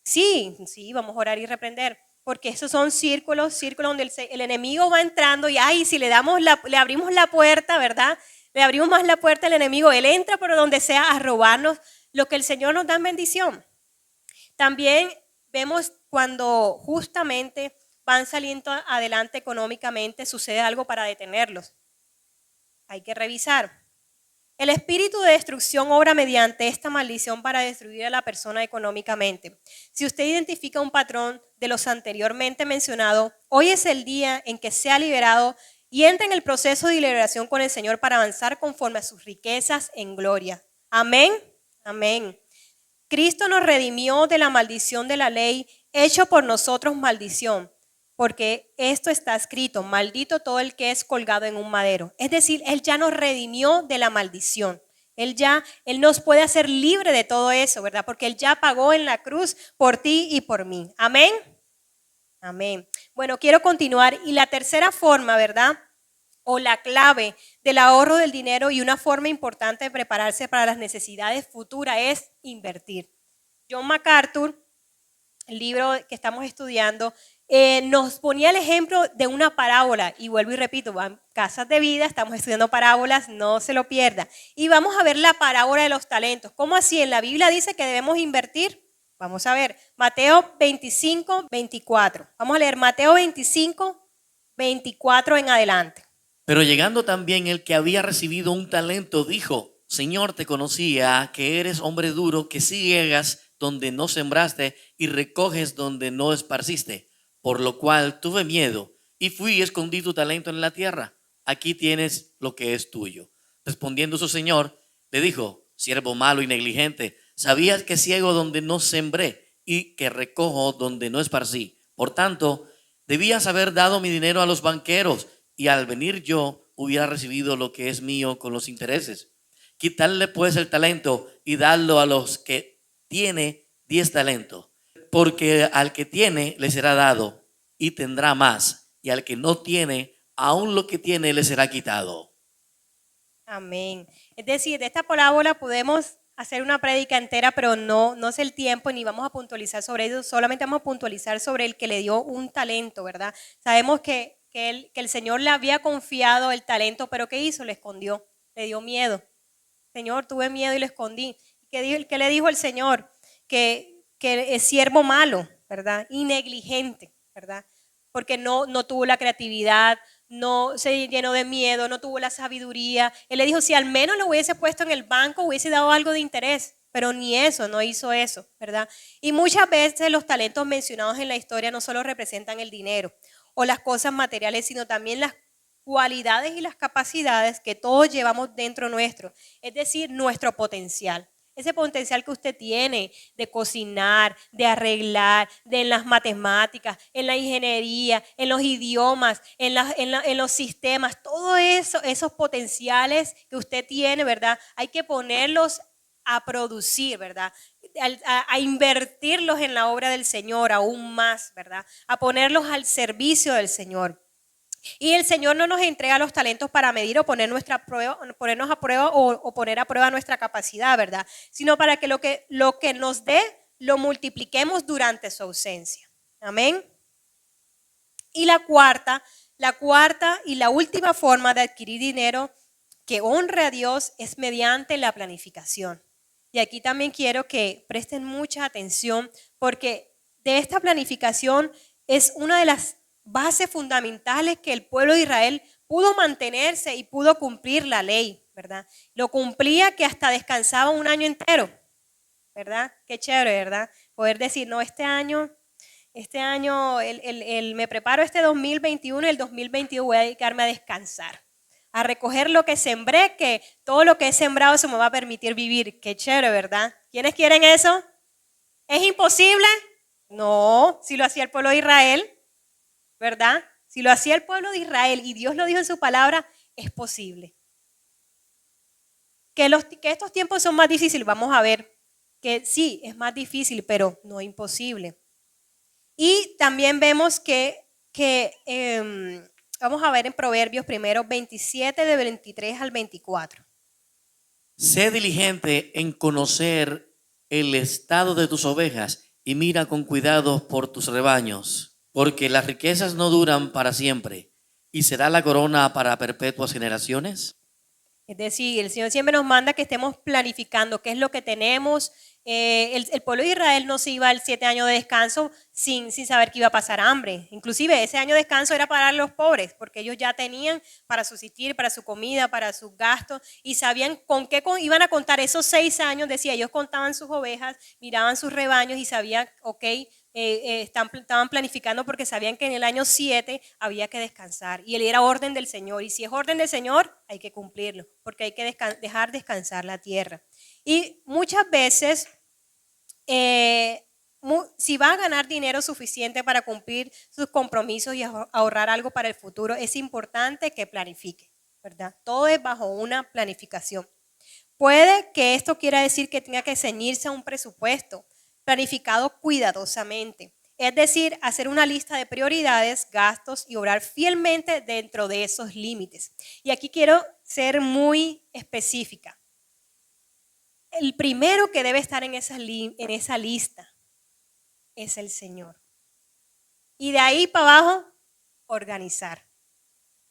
Sí, vamos a orar y reprender. Porque esos son círculos donde el enemigo va entrando y ay, si le abrimos la puerta, ¿verdad? Le abrimos más la puerta al enemigo, él entra por donde sea a robarnos lo que el Señor nos da en bendición. También vemos cuando justamente van saliendo adelante económicamente, sucede algo para detenerlos. Hay que revisar. El espíritu de destrucción obra mediante esta maldición para destruir a la persona económicamente. Si usted identifica un patrón de los anteriormente mencionados, hoy es el día en que sea liberado y entra en el proceso de liberación con el Señor para avanzar conforme a sus riquezas en gloria. Amén. Amén. Cristo nos redimió de la maldición de la ley, hecho por nosotros maldición, porque esto está escrito, maldito todo el que es colgado en un madero. Es decir, Él ya nos redimió de la maldición. Él nos puede hacer libre de todo eso, ¿verdad? Porque Él ya pagó en la cruz por ti y por mí. Amén. Amén. Bueno, quiero continuar. Y la tercera forma, ¿verdad? O la clave del ahorro del dinero y una forma importante de prepararse para las necesidades futuras es invertir. John MacArthur, el libro que estamos estudiando, nos ponía el ejemplo de una parábola, y vuelvo y repito, Casas de Vida, estamos estudiando parábolas, no se lo pierda. Y vamos a ver la parábola de los talentos. ¿Cómo así? En la Biblia dice que debemos invertir. Vamos a ver, Mateo 25, 24. Vamos a leer Mateo 25, 24 en adelante. Pero llegando también el que había recibido un talento, dijo: Señor, te conocía que eres hombre duro, que ciegas donde no sembraste y recoges donde no esparciste. Por lo cual tuve miedo y fui y escondí tu talento en la tierra. Aquí tienes lo que es tuyo. Respondiendo su señor, le dijo: Siervo malo y negligente, sabías que ciego donde no sembré y que recojo donde no esparcí. Por tanto, debías haber dado mi dinero a los banqueros, y al venir yo hubiera recibido lo que es mío con los intereses. Quitarle pues el talento y darlo a los que tiene 10 talentos, porque al que tiene le será dado y tendrá más, y al que no tiene, aún lo que tiene le será quitado. Amén. Es decir, de esta parábola podemos hacer una prédica entera, pero no es el tiempo, ni vamos a puntualizar sobre ello, solamente vamos a puntualizar sobre el que le dio un talento, ¿verdad? Sabemos que el Señor le había confiado el talento, pero ¿qué hizo? Le escondió, le dio miedo. Señor, tuve miedo y lo escondí. ¿Qué le dijo el Señor? Que es siervo malo, ¿verdad? Y negligente, ¿verdad? Porque no tuvo la creatividad, no se llenó de miedo, no tuvo la sabiduría. Él le dijo, si al menos lo hubiese puesto en el banco, hubiese dado algo de interés. Pero ni eso, no hizo eso, ¿verdad? Y muchas veces los talentos mencionados en la historia no solo representan el dinero o las cosas materiales, sino también las cualidades y las capacidades que todos llevamos dentro nuestro, es decir, nuestro potencial. Ese potencial que usted tiene de cocinar, de arreglar, en las matemáticas, en la ingeniería, en los idiomas, en los sistemas, todo eso, esos potenciales que usted tiene, ¿verdad? Hay que ponerlos a producir, ¿verdad? A invertirlos en la obra del Señor aún más, ¿verdad? A ponerlos al servicio del Señor. Y el Señor no nos entrega los talentos para medir o ponernos a prueba o poner a prueba nuestra capacidad, ¿verdad? Sino para que lo que nos dé lo multipliquemos durante su ausencia. Amén. Y la cuarta y la última forma de adquirir dinero que honre a Dios es mediante la planificación. Y aquí también quiero que presten mucha atención porque de esta planificación es una de las bases fundamentales que el pueblo de Israel pudo mantenerse y pudo cumplir la ley, ¿verdad? Lo cumplía que hasta descansaba un año entero, ¿verdad? Qué chévere, ¿verdad? Poder decir, no, este año Este año me preparo este 2021 y el 2022 voy a dedicarme a descansar, a recoger lo que sembré, que todo lo que he sembrado eso me va a permitir vivir. Qué chévere, ¿verdad? ¿Quiénes quieren eso? ¿Es imposible? No, si lo hacía el pueblo de Israel, ¿verdad? Si lo hacía el pueblo de Israel y Dios lo dijo en su palabra, es posible. Que estos tiempos son más difíciles, vamos a ver que sí, es más difícil, pero no imposible. Y también vemos que vamos a ver en Proverbios primero 27, de 23 al 24. Sé diligente en conocer el estado de tus ovejas y mira con cuidado por tus rebaños, porque las riquezas no duran para siempre, y será la corona para perpetuas generaciones. Es decir, el Señor siempre nos manda que estemos planificando qué es lo que tenemos. El pueblo de Israel no se iba al 7 años de descanso sin saber que iba a pasar hambre. Inclusive ese año de descanso era para los pobres, porque ellos ya tenían para subsistir, para su comida, para sus gastos, y sabían con qué iban a contar esos 6 años. Decía, ellos contaban sus ovejas, miraban sus rebaños y sabían, ok, estaban planificando porque sabían que en el año 7 había que descansar y era orden del Señor, y si es orden del Señor hay que cumplirlo porque hay que dejar descansar la tierra. Y muchas veces si va a ganar dinero suficiente para cumplir sus compromisos y ahorrar algo para el futuro, es importante que planifique, ¿verdad? Todo es bajo una planificación. Puede que esto quiera decir que tenga que ceñirse a un presupuesto planificado cuidadosamente. Es decir, hacer una lista de prioridades, gastos y obrar fielmente dentro de esos límites. Y aquí quiero ser muy específica. El primero que debe estar en esa lista es el Señor. Y de ahí para abajo, organizar.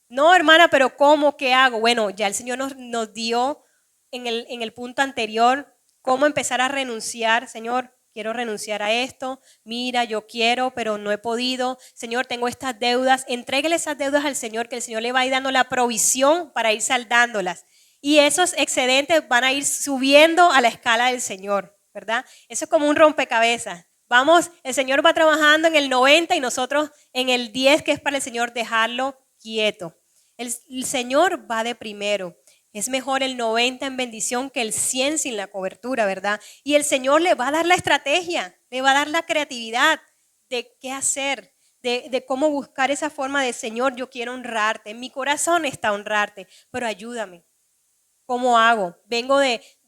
No, hermana, pero ¿cómo? ¿Qué hago? Bueno, ya el Señor nos dio en el punto anterior cómo empezar a renunciar. Señor, quiero renunciar a esto. Mira, yo quiero, pero no he podido. Señor, tengo estas deudas. Entréguele esas deudas al Señor, que el Señor le va a ir dando la provisión para ir saldándolas. Y esos excedentes van a ir subiendo a la escala del Señor, ¿verdad? Eso es como un rompecabezas. Vamos, el Señor va trabajando en el 90 y nosotros en el 10, que es para el Señor dejarlo quieto. El Señor va de primero. Es mejor el 90 en bendición que el 100 sin la cobertura, ¿verdad? Y el Señor le va a dar la estrategia, le va a dar la creatividad de qué hacer, de cómo buscar esa forma de, Señor, yo quiero honrarte. En mi corazón está honrarte, pero ayúdame. ¿Cómo hago?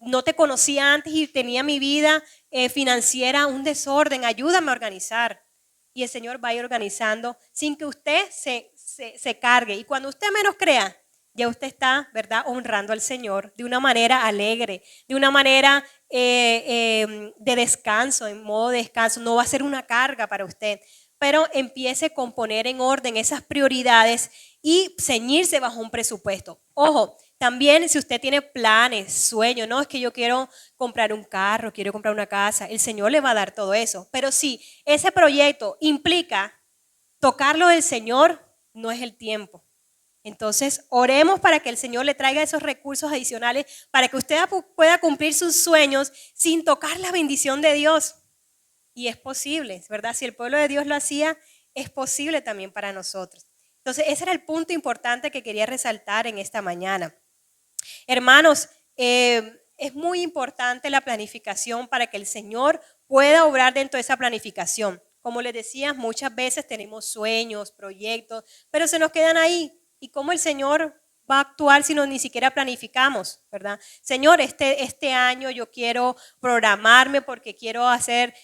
No te conocía antes y tenía mi vida financiera un desorden. Ayúdame a organizar. Y el Señor va a ir organizando sin que usted se cargue. Y cuando usted menos crea, ya usted está, ¿verdad?, honrando al Señor de una manera alegre, de una manera de descanso, en modo de descanso. No va a ser una carga para usted, pero empiece con poner en orden esas prioridades y ceñirse bajo un presupuesto. Ojo, también si usted tiene planes, sueños, no es que yo quiero comprar un carro, quiero comprar una casa, el Señor le va a dar todo eso. Pero si ese proyecto implica tocarlo del Señor, no es el tiempo. Entonces, oremos para que el Señor le traiga esos recursos adicionales para que usted pueda cumplir sus sueños sin tocar la bendición de Dios. Y es posible, ¿verdad? Si el pueblo de Dios lo hacía, es posible también para nosotros. Entonces, ese era el punto importante que quería resaltar en esta mañana. Hermanos, es muy importante la planificación para que el Señor pueda obrar dentro de esa planificación. Como les decía, muchas veces tenemos sueños, proyectos, pero se nos quedan ahí. ¿Y cómo el Señor va a actuar si no ni siquiera planificamos, verdad? Señor, este año yo quiero programarme porque quiero hacer,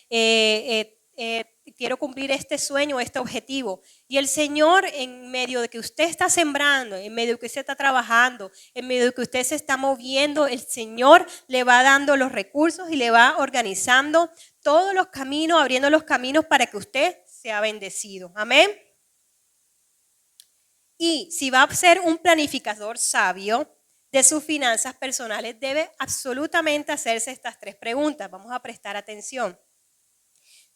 quiero cumplir este sueño, este objetivo. Y el Señor, en medio de que usted está sembrando, en medio de que usted está trabajando, en medio de que usted se está moviendo, el Señor le va dando los recursos y le va organizando todos los caminos, abriendo los caminos para que usted sea bendecido. Amén. Y si va a ser un planificador sabio de sus finanzas personales, debe absolutamente hacerse estas 3 preguntas. Vamos a prestar atención.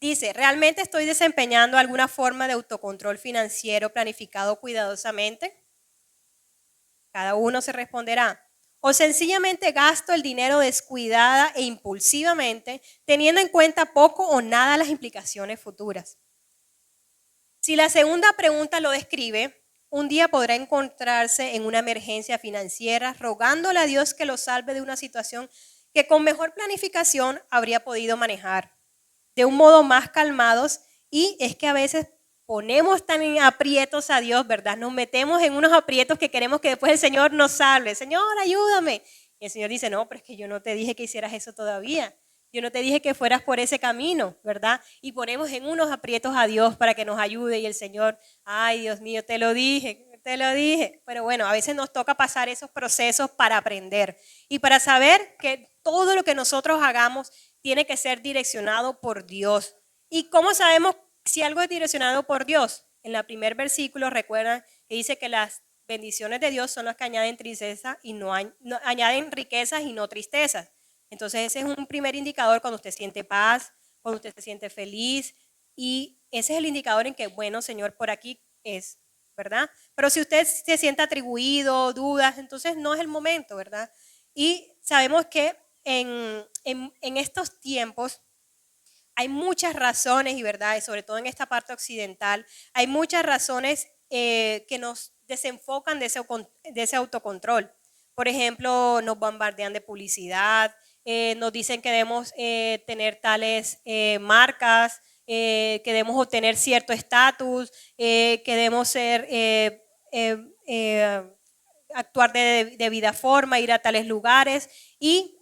Dice, ¿realmente estoy desempeñando alguna forma de autocontrol financiero planificado cuidadosamente? Cada uno se responderá. O sencillamente gasto el dinero descuidada e impulsivamente, teniendo en cuenta poco o nada las implicaciones futuras. Si la segunda pregunta lo describe, un día podrá encontrarse en una emergencia financiera rogándole a Dios que lo salve de una situación que con mejor planificación habría podido manejar de un modo más calmados. Y es que a veces ponemos tan en aprietos a Dios, ¿verdad? Nos metemos en unos aprietos que queremos que después el Señor nos salve. Señor, ayúdame. Y el Señor dice, no, pero es que yo no te dije que hicieras eso todavía. Yo no te dije que fueras por ese camino, ¿verdad? Y ponemos en unos aprietos a Dios para que nos ayude y el Señor, ay, Dios mío, te lo dije. Pero bueno, a veces nos toca pasar esos procesos para aprender y para saber que todo lo que nosotros hagamos tiene que ser direccionado por Dios. ¿Y cómo sabemos si algo es direccionado por Dios? En el primer versículo recuerdan que dice que las bendiciones de Dios son las que añaden tristeza y añaden riquezas y no tristezas. Entonces ese es un primer indicador cuando usted siente paz, cuando usted se siente feliz, y ese es el indicador en que, bueno, Señor, por aquí es, ¿verdad? Pero si usted se siente atribuido, dudas, entonces no es el momento, ¿verdad? Y sabemos que en estos tiempos hay muchas razones, y verdad, y sobre todo en esta parte occidental, hay muchas razones que nos desenfocan de ese autocontrol. Por ejemplo, nos bombardean de publicidad, nos dicen que debemos tener tales marcas, que debemos obtener cierto estatus, que debemos ser, actuar de debida forma, ir a tales lugares, y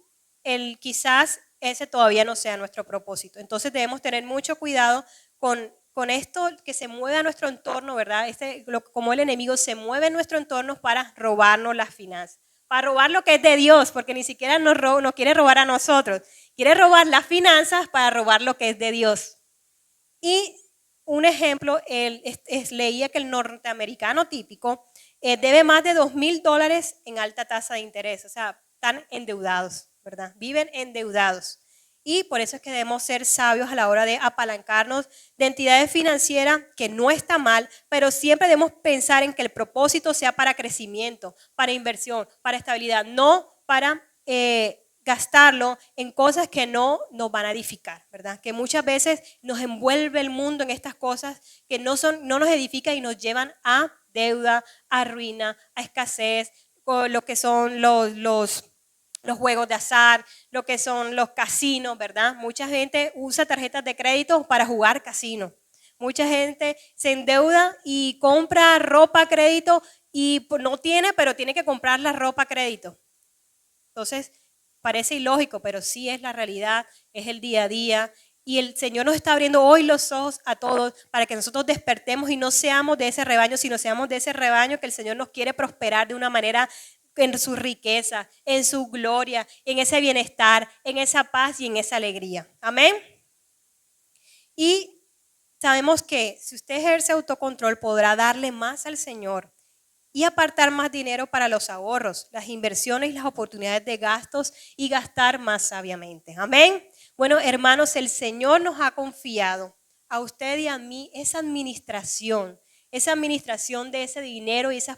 quizás ese todavía no sea nuestro propósito. Entonces debemos tener mucho cuidado con esto que se mueve a nuestro entorno, ¿verdad? Como el enemigo se mueve en nuestro entorno para robarnos las finanzas, para robar lo que es de Dios, porque ni siquiera nos quiere robar a nosotros, quiere robar las finanzas para robar lo que es de Dios. Y un ejemplo, leía que el norteamericano típico debe más de $2,000 en alta tasa de interés, o sea, están endeudados, ¿verdad? Viven endeudados. Y por eso es que debemos ser sabios a la hora de apalancarnos de entidades financieras, que no está mal, pero siempre debemos pensar en que el propósito sea para crecimiento, para inversión, para estabilidad, no para gastarlo en cosas que no nos van a edificar, ¿verdad? Que muchas veces nos envuelve el mundo en estas cosas que no nos edifican y nos llevan a deuda, a ruina, a escasez, con lo que son los juegos de azar, lo que son los casinos, ¿verdad? Mucha gente usa tarjetas de crédito para jugar casino. Mucha gente se endeuda y compra ropa a crédito y no tiene, pero tiene que comprar la ropa a crédito. Entonces, parece ilógico, pero sí es la realidad, es el día a día. Y el Señor nos está abriendo hoy los ojos a todos para que nosotros despertemos y no seamos de ese rebaño, sino seamos de ese rebaño que el Señor nos quiere prosperar de una manera en su riqueza, en su gloria, en ese bienestar, en esa paz y en esa alegría. Amén. Y sabemos que si usted ejerce autocontrol, podrá darle más al Señor y apartar más dinero para los ahorros, las inversiones y las oportunidades de gastos, y gastar más sabiamente. Amén. Bueno, hermanos, el Señor nos ha confiado a usted y a mí esa administración de ese dinero y esas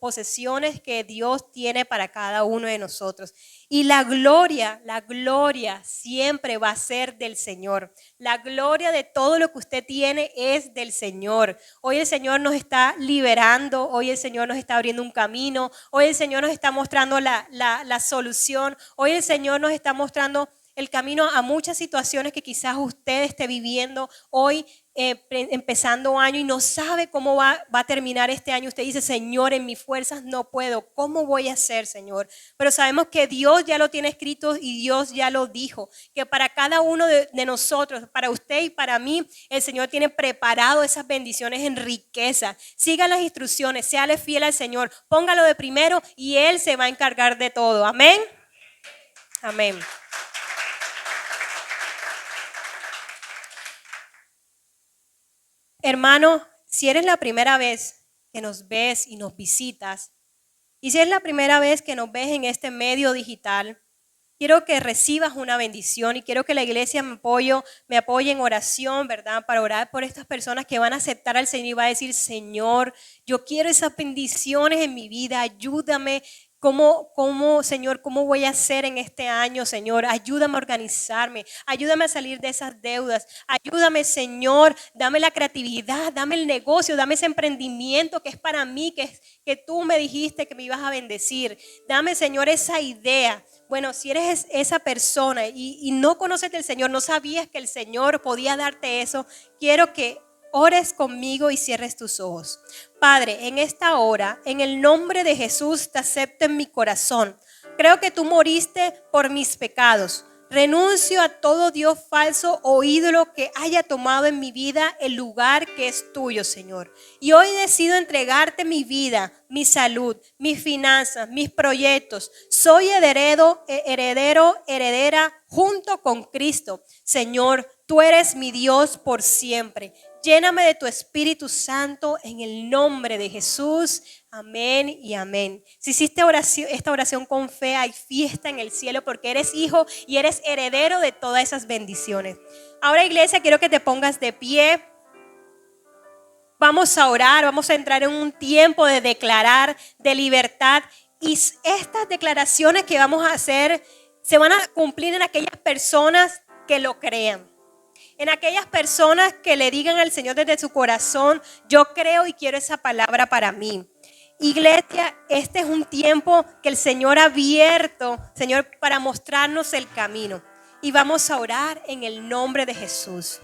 posesiones que Dios tiene para cada uno de nosotros. Y la gloria siempre va a ser del Señor. La gloria de todo lo que usted tiene es del Señor. Hoy el Señor nos está liberando, hoy el Señor nos está abriendo un camino, hoy el Señor nos está mostrando la solución, hoy el Señor nos está mostrando el camino a muchas situaciones que quizás usted esté viviendo hoy, empezando año, y no sabe cómo va a terminar este año. Usted dice, Señor, en mis fuerzas no puedo, ¿cómo voy a hacer, Señor? Pero sabemos que Dios ya lo tiene escrito y Dios ya lo dijo, que para cada uno de nosotros, para usted y para mí, el Señor tiene preparado esas bendiciones en riqueza. Siga las instrucciones, séale fiel al Señor, póngalo de primero y Él se va a encargar de todo. Amén. Amén. Hermano, si eres la primera vez que nos ves y nos visitas, y si es la primera vez que nos ves en este medio digital, quiero que recibas una bendición y quiero que la iglesia me apoye en oración, ¿verdad? Para orar por estas personas que van a aceptar al Señor y van a decir, Señor, yo quiero esas bendiciones en mi vida, ayúdame. Señor, cómo voy a hacer en este año, Señor? Ayúdame a organizarme, ayúdame a salir de esas deudas, ayúdame, Señor, dame la creatividad, dame el negocio, dame ese emprendimiento que es para mí, que tú me dijiste que me ibas a bendecir. Dame, Señor, esa idea. Bueno, si eres esa persona y no conoces del Señor, no sabías que el Señor podía darte eso, quiero que ores conmigo y cierres tus ojos. Padre, en esta hora, en el nombre de Jesús, te acepto en mi corazón. Creo que tú moriste por mis pecados. Renuncio a todo Dios falso o ídolo que haya tomado en mi vida el lugar que es tuyo, Señor. Y hoy decido entregarte mi vida, mi salud, mis finanzas, mis proyectos. Soy heredera junto con Cristo. Señor, tú eres mi Dios por siempre. Lléname de tu Espíritu Santo en el nombre de Jesús. Amén y amén. Si hiciste esta oración con fe, hay fiesta en el cielo porque eres hijo y eres heredero de todas esas bendiciones. Ahora, iglesia, quiero que te pongas de pie. Vamos a orar, vamos a entrar en un tiempo de declarar, de libertad. Y estas declaraciones que vamos a hacer se van a cumplir en aquellas personas que lo crean. En aquellas personas que le digan al Señor desde su corazón, yo creo y quiero esa palabra para mí. Iglesia, este es un tiempo que el Señor ha abierto, Señor, para mostrarnos el camino. Y vamos a orar en el nombre de Jesús.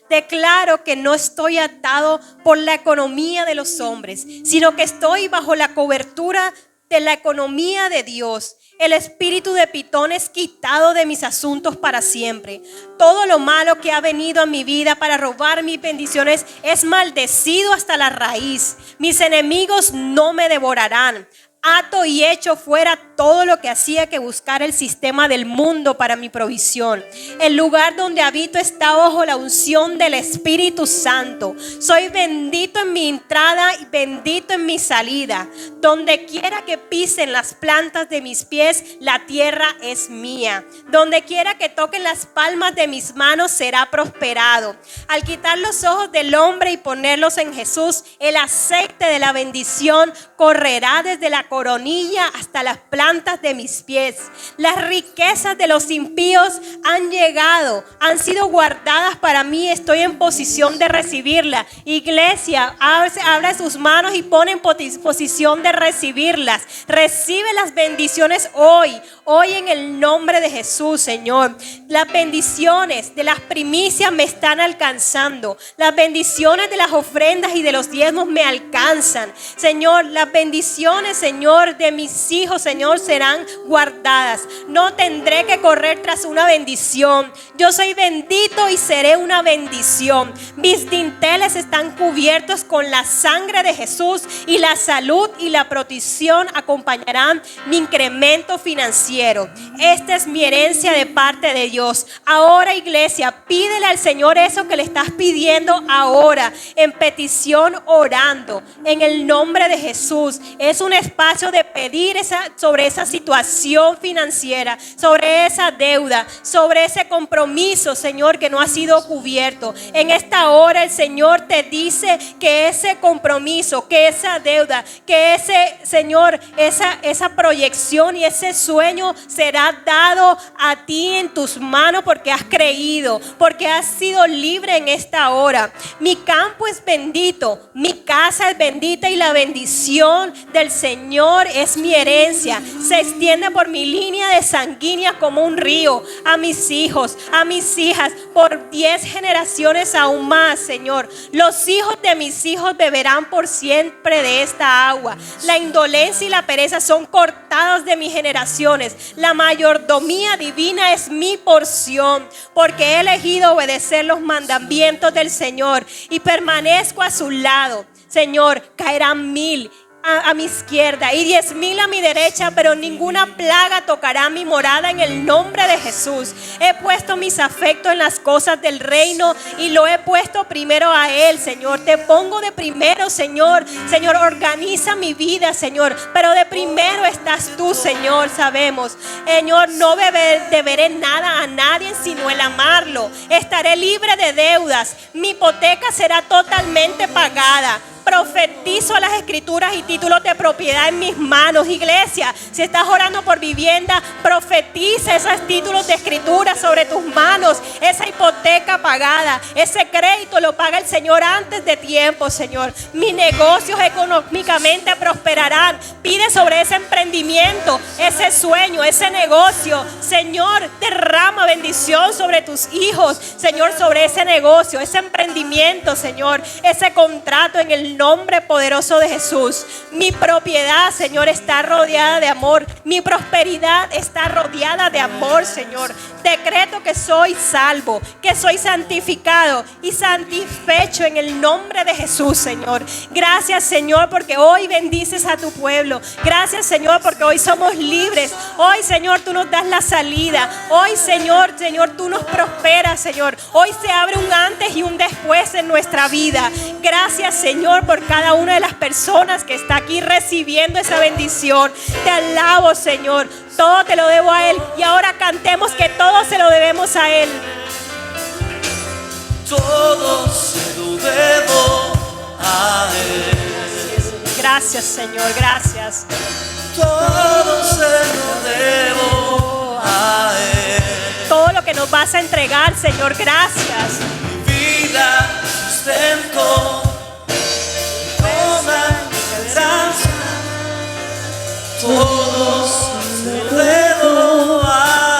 Declaro que no estoy atado por la economía de los hombres, sino que estoy bajo la cobertura de la economía de Dios. El espíritu de Pitón es quitado de mis asuntos para siempre. Todo lo malo que ha venido a mi vida para robar mis bendiciones es maldecido hasta la raíz. Mis enemigos no me devorarán. Ato y echo fuera todo lo que hacía que buscar el sistema del mundo para mi provisión. El lugar donde habito está bajo la unción del Espíritu Santo. Soy bendito en mi entrada y bendito en mi salida. Donde quiera que pisen las plantas de mis pies, la tierra es mía. Donde quiera que toquen las palmas de mis manos, será prosperado. Al quitar los ojos del hombre y ponerlos en Jesús, el aceite de la bendición correrá desde la coronilla hasta las plantas de mis pies. Las riquezas de los impíos han llegado, han sido guardadas para mí. Estoy en posición de recibirla. Iglesia, abre sus manos y pone en posición de recibirlas. Recibe las bendiciones hoy en el nombre de Jesús, Señor. Las bendiciones de las primicias me están alcanzando. Las bendiciones de las ofrendas y de los diezmos me alcanzan. Señor, las bendiciones, Señor, de mis hijos, Señor, serán guardadas. No tendré que correr tras una bendición. Yo soy bendito y seré una bendición. Mis dinteles están cubiertos con la sangre de Jesús y la salud y la protección acompañarán mi incremento financiero. Esta es mi herencia de parte de Dios. Ahora, iglesia, pídele al Señor eso que le estás pidiendo ahora, en petición, orando, en el nombre de Jesús. Es un espacio de pedir sobre esa situación financiera, sobre esa deuda, sobre ese compromiso, Señor, que no ha sido cubierto. En esta hora el Señor te dice que ese compromiso, que esa deuda, que ese, Señor, esa proyección y ese sueño será dado a ti en tus manos porque has creído, porque has sido libre en esta hora. Mi campo es bendito, mi casa es bendita y la bendición del Señor es mi herencia. Se extiende por mi línea de sanguínea como un río a mis hijos, a mis hijas, por 10 generaciones aún más, Señor. Los hijos de mis hijos beberán por siempre de esta agua. La indolencia y la pereza son cortadas de mis generaciones. La mayordomía divina es mi porción, porque he elegido obedecer los mandamientos del Señor y permanezco a su lado. Señor, caerán 1000 a mi izquierda y 10,000 a mi derecha, pero ninguna plaga tocará mi morada en el nombre de Jesús. He puesto mis afectos en las cosas del reino y lo he puesto primero a Él, Señor. Te pongo de primero, Señor. Señor, organiza mi vida, Señor, pero de primero estás tú, Señor, sabemos. Señor, no deberé nada a nadie sino el amarlo. Estaré libre de deudas. Mi hipoteca será totalmente pagada. Profetizo a las escrituras y títulos de propiedad en mis manos. Iglesia, si estás orando por vivienda, profetiza esos títulos de escritura sobre tus manos. Esa hipoteca pagada, ese crédito lo paga el Señor antes de tiempo, Señor. Mis negocios económicamente prosperarán. Pide sobre ese emprendimiento, ese sueño, ese negocio. Señor, derrama bendición sobre tus hijos, Señor, sobre ese negocio, ese emprendimiento, Señor, ese contrato en el nombre poderoso de Jesús. Mi propiedad, Señor, está rodeada de amor. Mi prosperidad está rodeada de amor, Señor. Decreto que soy salvo, que soy santificado y satisfecho en el nombre de Jesús, Señor. Gracias, Señor, porque hoy bendices a tu pueblo. Gracias, Señor, porque hoy somos libres. Hoy, Señor, tú nos das la salida. Hoy, Señor, tú nos prosperas, Señor. Hoy se abre un antes y un después en nuestra vida. Gracias, Señor, por cada una de las personas que está aquí recibiendo esa bendición. Te alabo, Señor. Todo te lo debo a Él. Y ahora cantemos que todo se lo debemos a Él. Todo se lo debo a Él. Gracias, Señor, gracias. Todo se lo debo a Él. Todo lo que nos vas a entregar, Señor, gracias. Mi vida, sustento, toda esperanza. Todo se lo debo a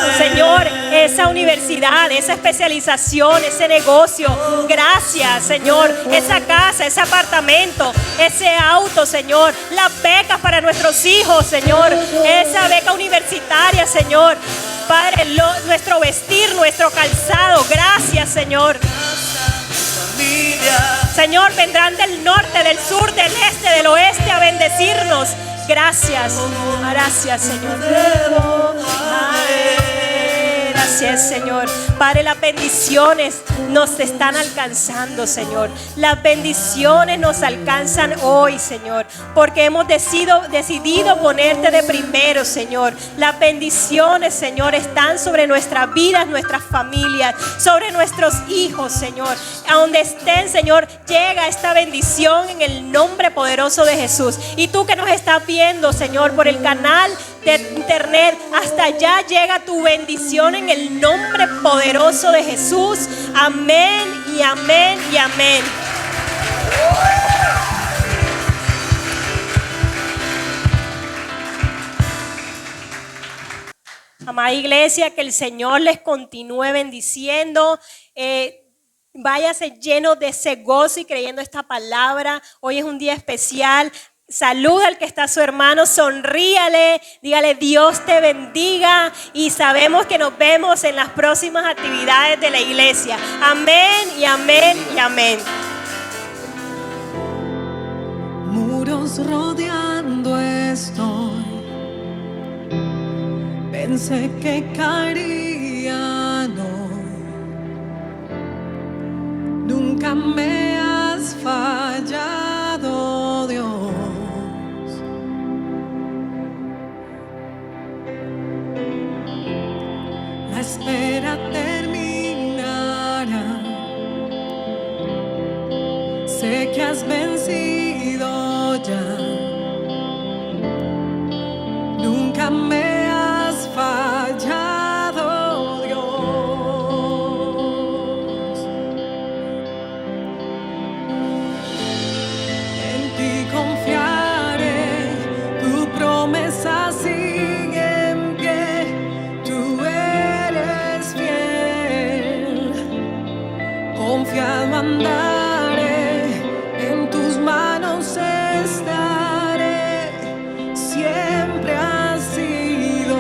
Él. Señor, esa universidad, esa especialización, ese negocio, gracias, Señor. Esa casa, ese apartamento, ese auto, Señor. Las becas para nuestros hijos, Señor. Esa beca universitaria, Señor. Padre, nuestro vestir, nuestro calzado, gracias, Señor. Señor, vendrán del norte, del sur, del este, del oeste a bendecirnos. Gracias, gracias, Señor. Gracias, Señor. Padre, las bendiciones nos están alcanzando, Señor. Las bendiciones nos alcanzan hoy, Señor, porque hemos decidido ponerte de primero, Señor. Las bendiciones, Señor, están sobre nuestras vidas, nuestras familias, sobre nuestros hijos, Señor. A donde estén, Señor, llega esta bendición en el nombre poderoso de Jesús. Y tú que nos estás viendo, Señor, por el canal de internet, hasta allá llega tu bendición en el nombre poderoso de Jesús. Amén y amén y amén. Amada iglesia, que el Señor les continúe bendiciendo. Váyase lleno de ese gozo y creyendo esta palabra. Hoy es un día especial. Saluda al que está a su hermano, sonríale, dígale Dios te bendiga y sabemos que nos vemos en las próximas actividades de la iglesia. Amén y amén y amén. Muros rodeando estoy, pensé que caerían hoy. Nunca me has fallado, Dios. La espera terminará. Sé que has vencido ya. Nunca me has fallado, Dios. En ti confiaré, tu promesa sigue en pie. Tú eres fiel, confiado andaré, en tus manos estaré. Siempre has sido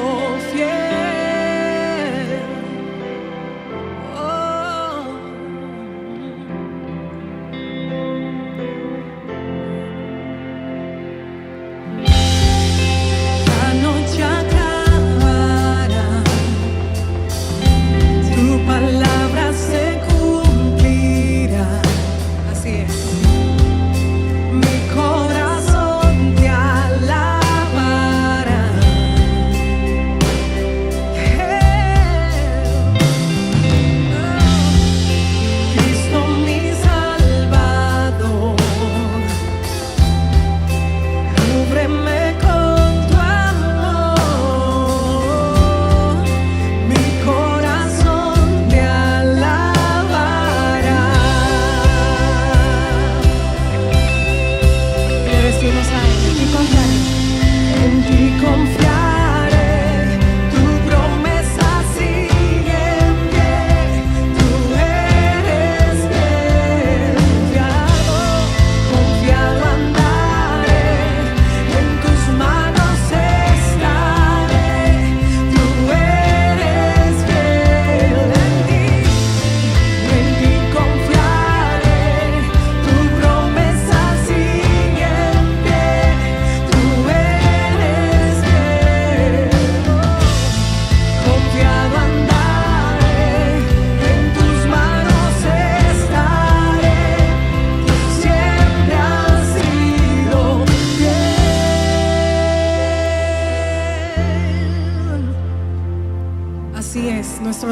fiel. Oh. La noche acabará, tu palabra se cumplirá.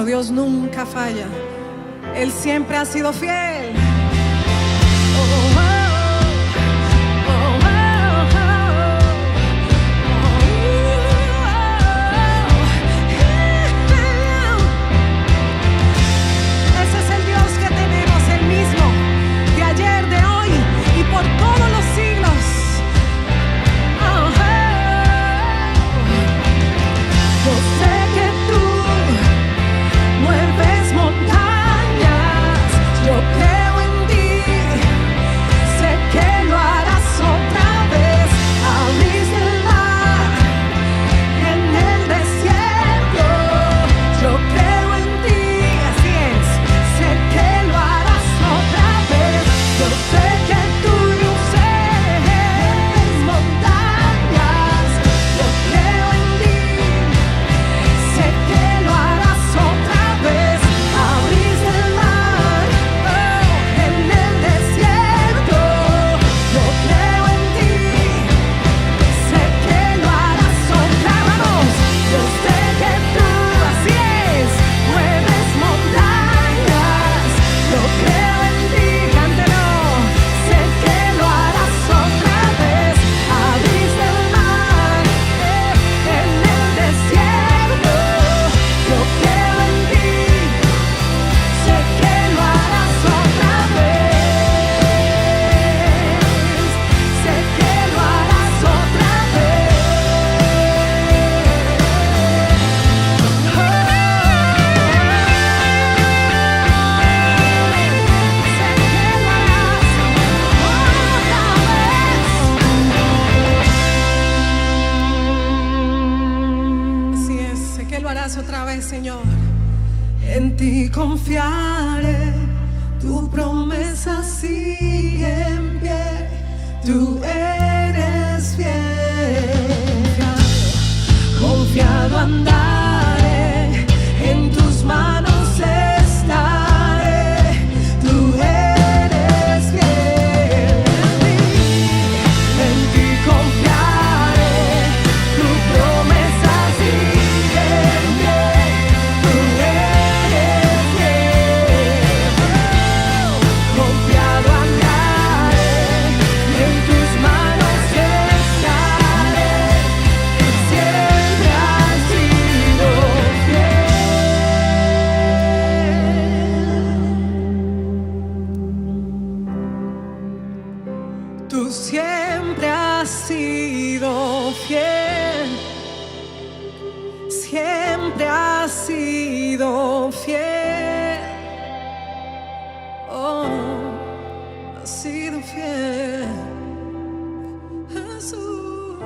nuestro Dios nunca falla. Él siempre ha sido fiel. Oh, oh, oh, oh, oh, oh. Ese es el Dios que tenemos, el mismo de ayer, de hoy y por todos los siglos. Oh, oh. Yo sé que tú mueves montañas, yo creo en ti, sé que lo harás otra vez. Abriste el mar en el desierto, yo creo en ti, así es, sé que lo harás otra vez. Yo sé que tú mueves montañas, yo creo en ti. Sé que lo harás otra vez. Abriste el mar en el desierto. Yo creo en ti. Sé que lo harás otra vez. Yo sé que tú, así es, mueves montañas. Yo creo en ti, cántelo. Sé que lo harás otra vez. Abriste el mar en el desierto. Yo creo en ti, sé que lo harás otra vez, sé que lo harás otra vez. Así es, sé que lo harás otra vez, Señor. En ti confiaré, tu promesa sigue en pie, tú eres fiel. Confiado andaré, en tus manos estaré, tú eres fiel. En ti confiaré, tu promesa sigue en pie, tú eres fiel. Confiado andaré, en tus manos estaré, siempre has sido fiel. Tú siempre has sido fiel. Siempre has sido fiel. Oh, has sido fiel, Jesús.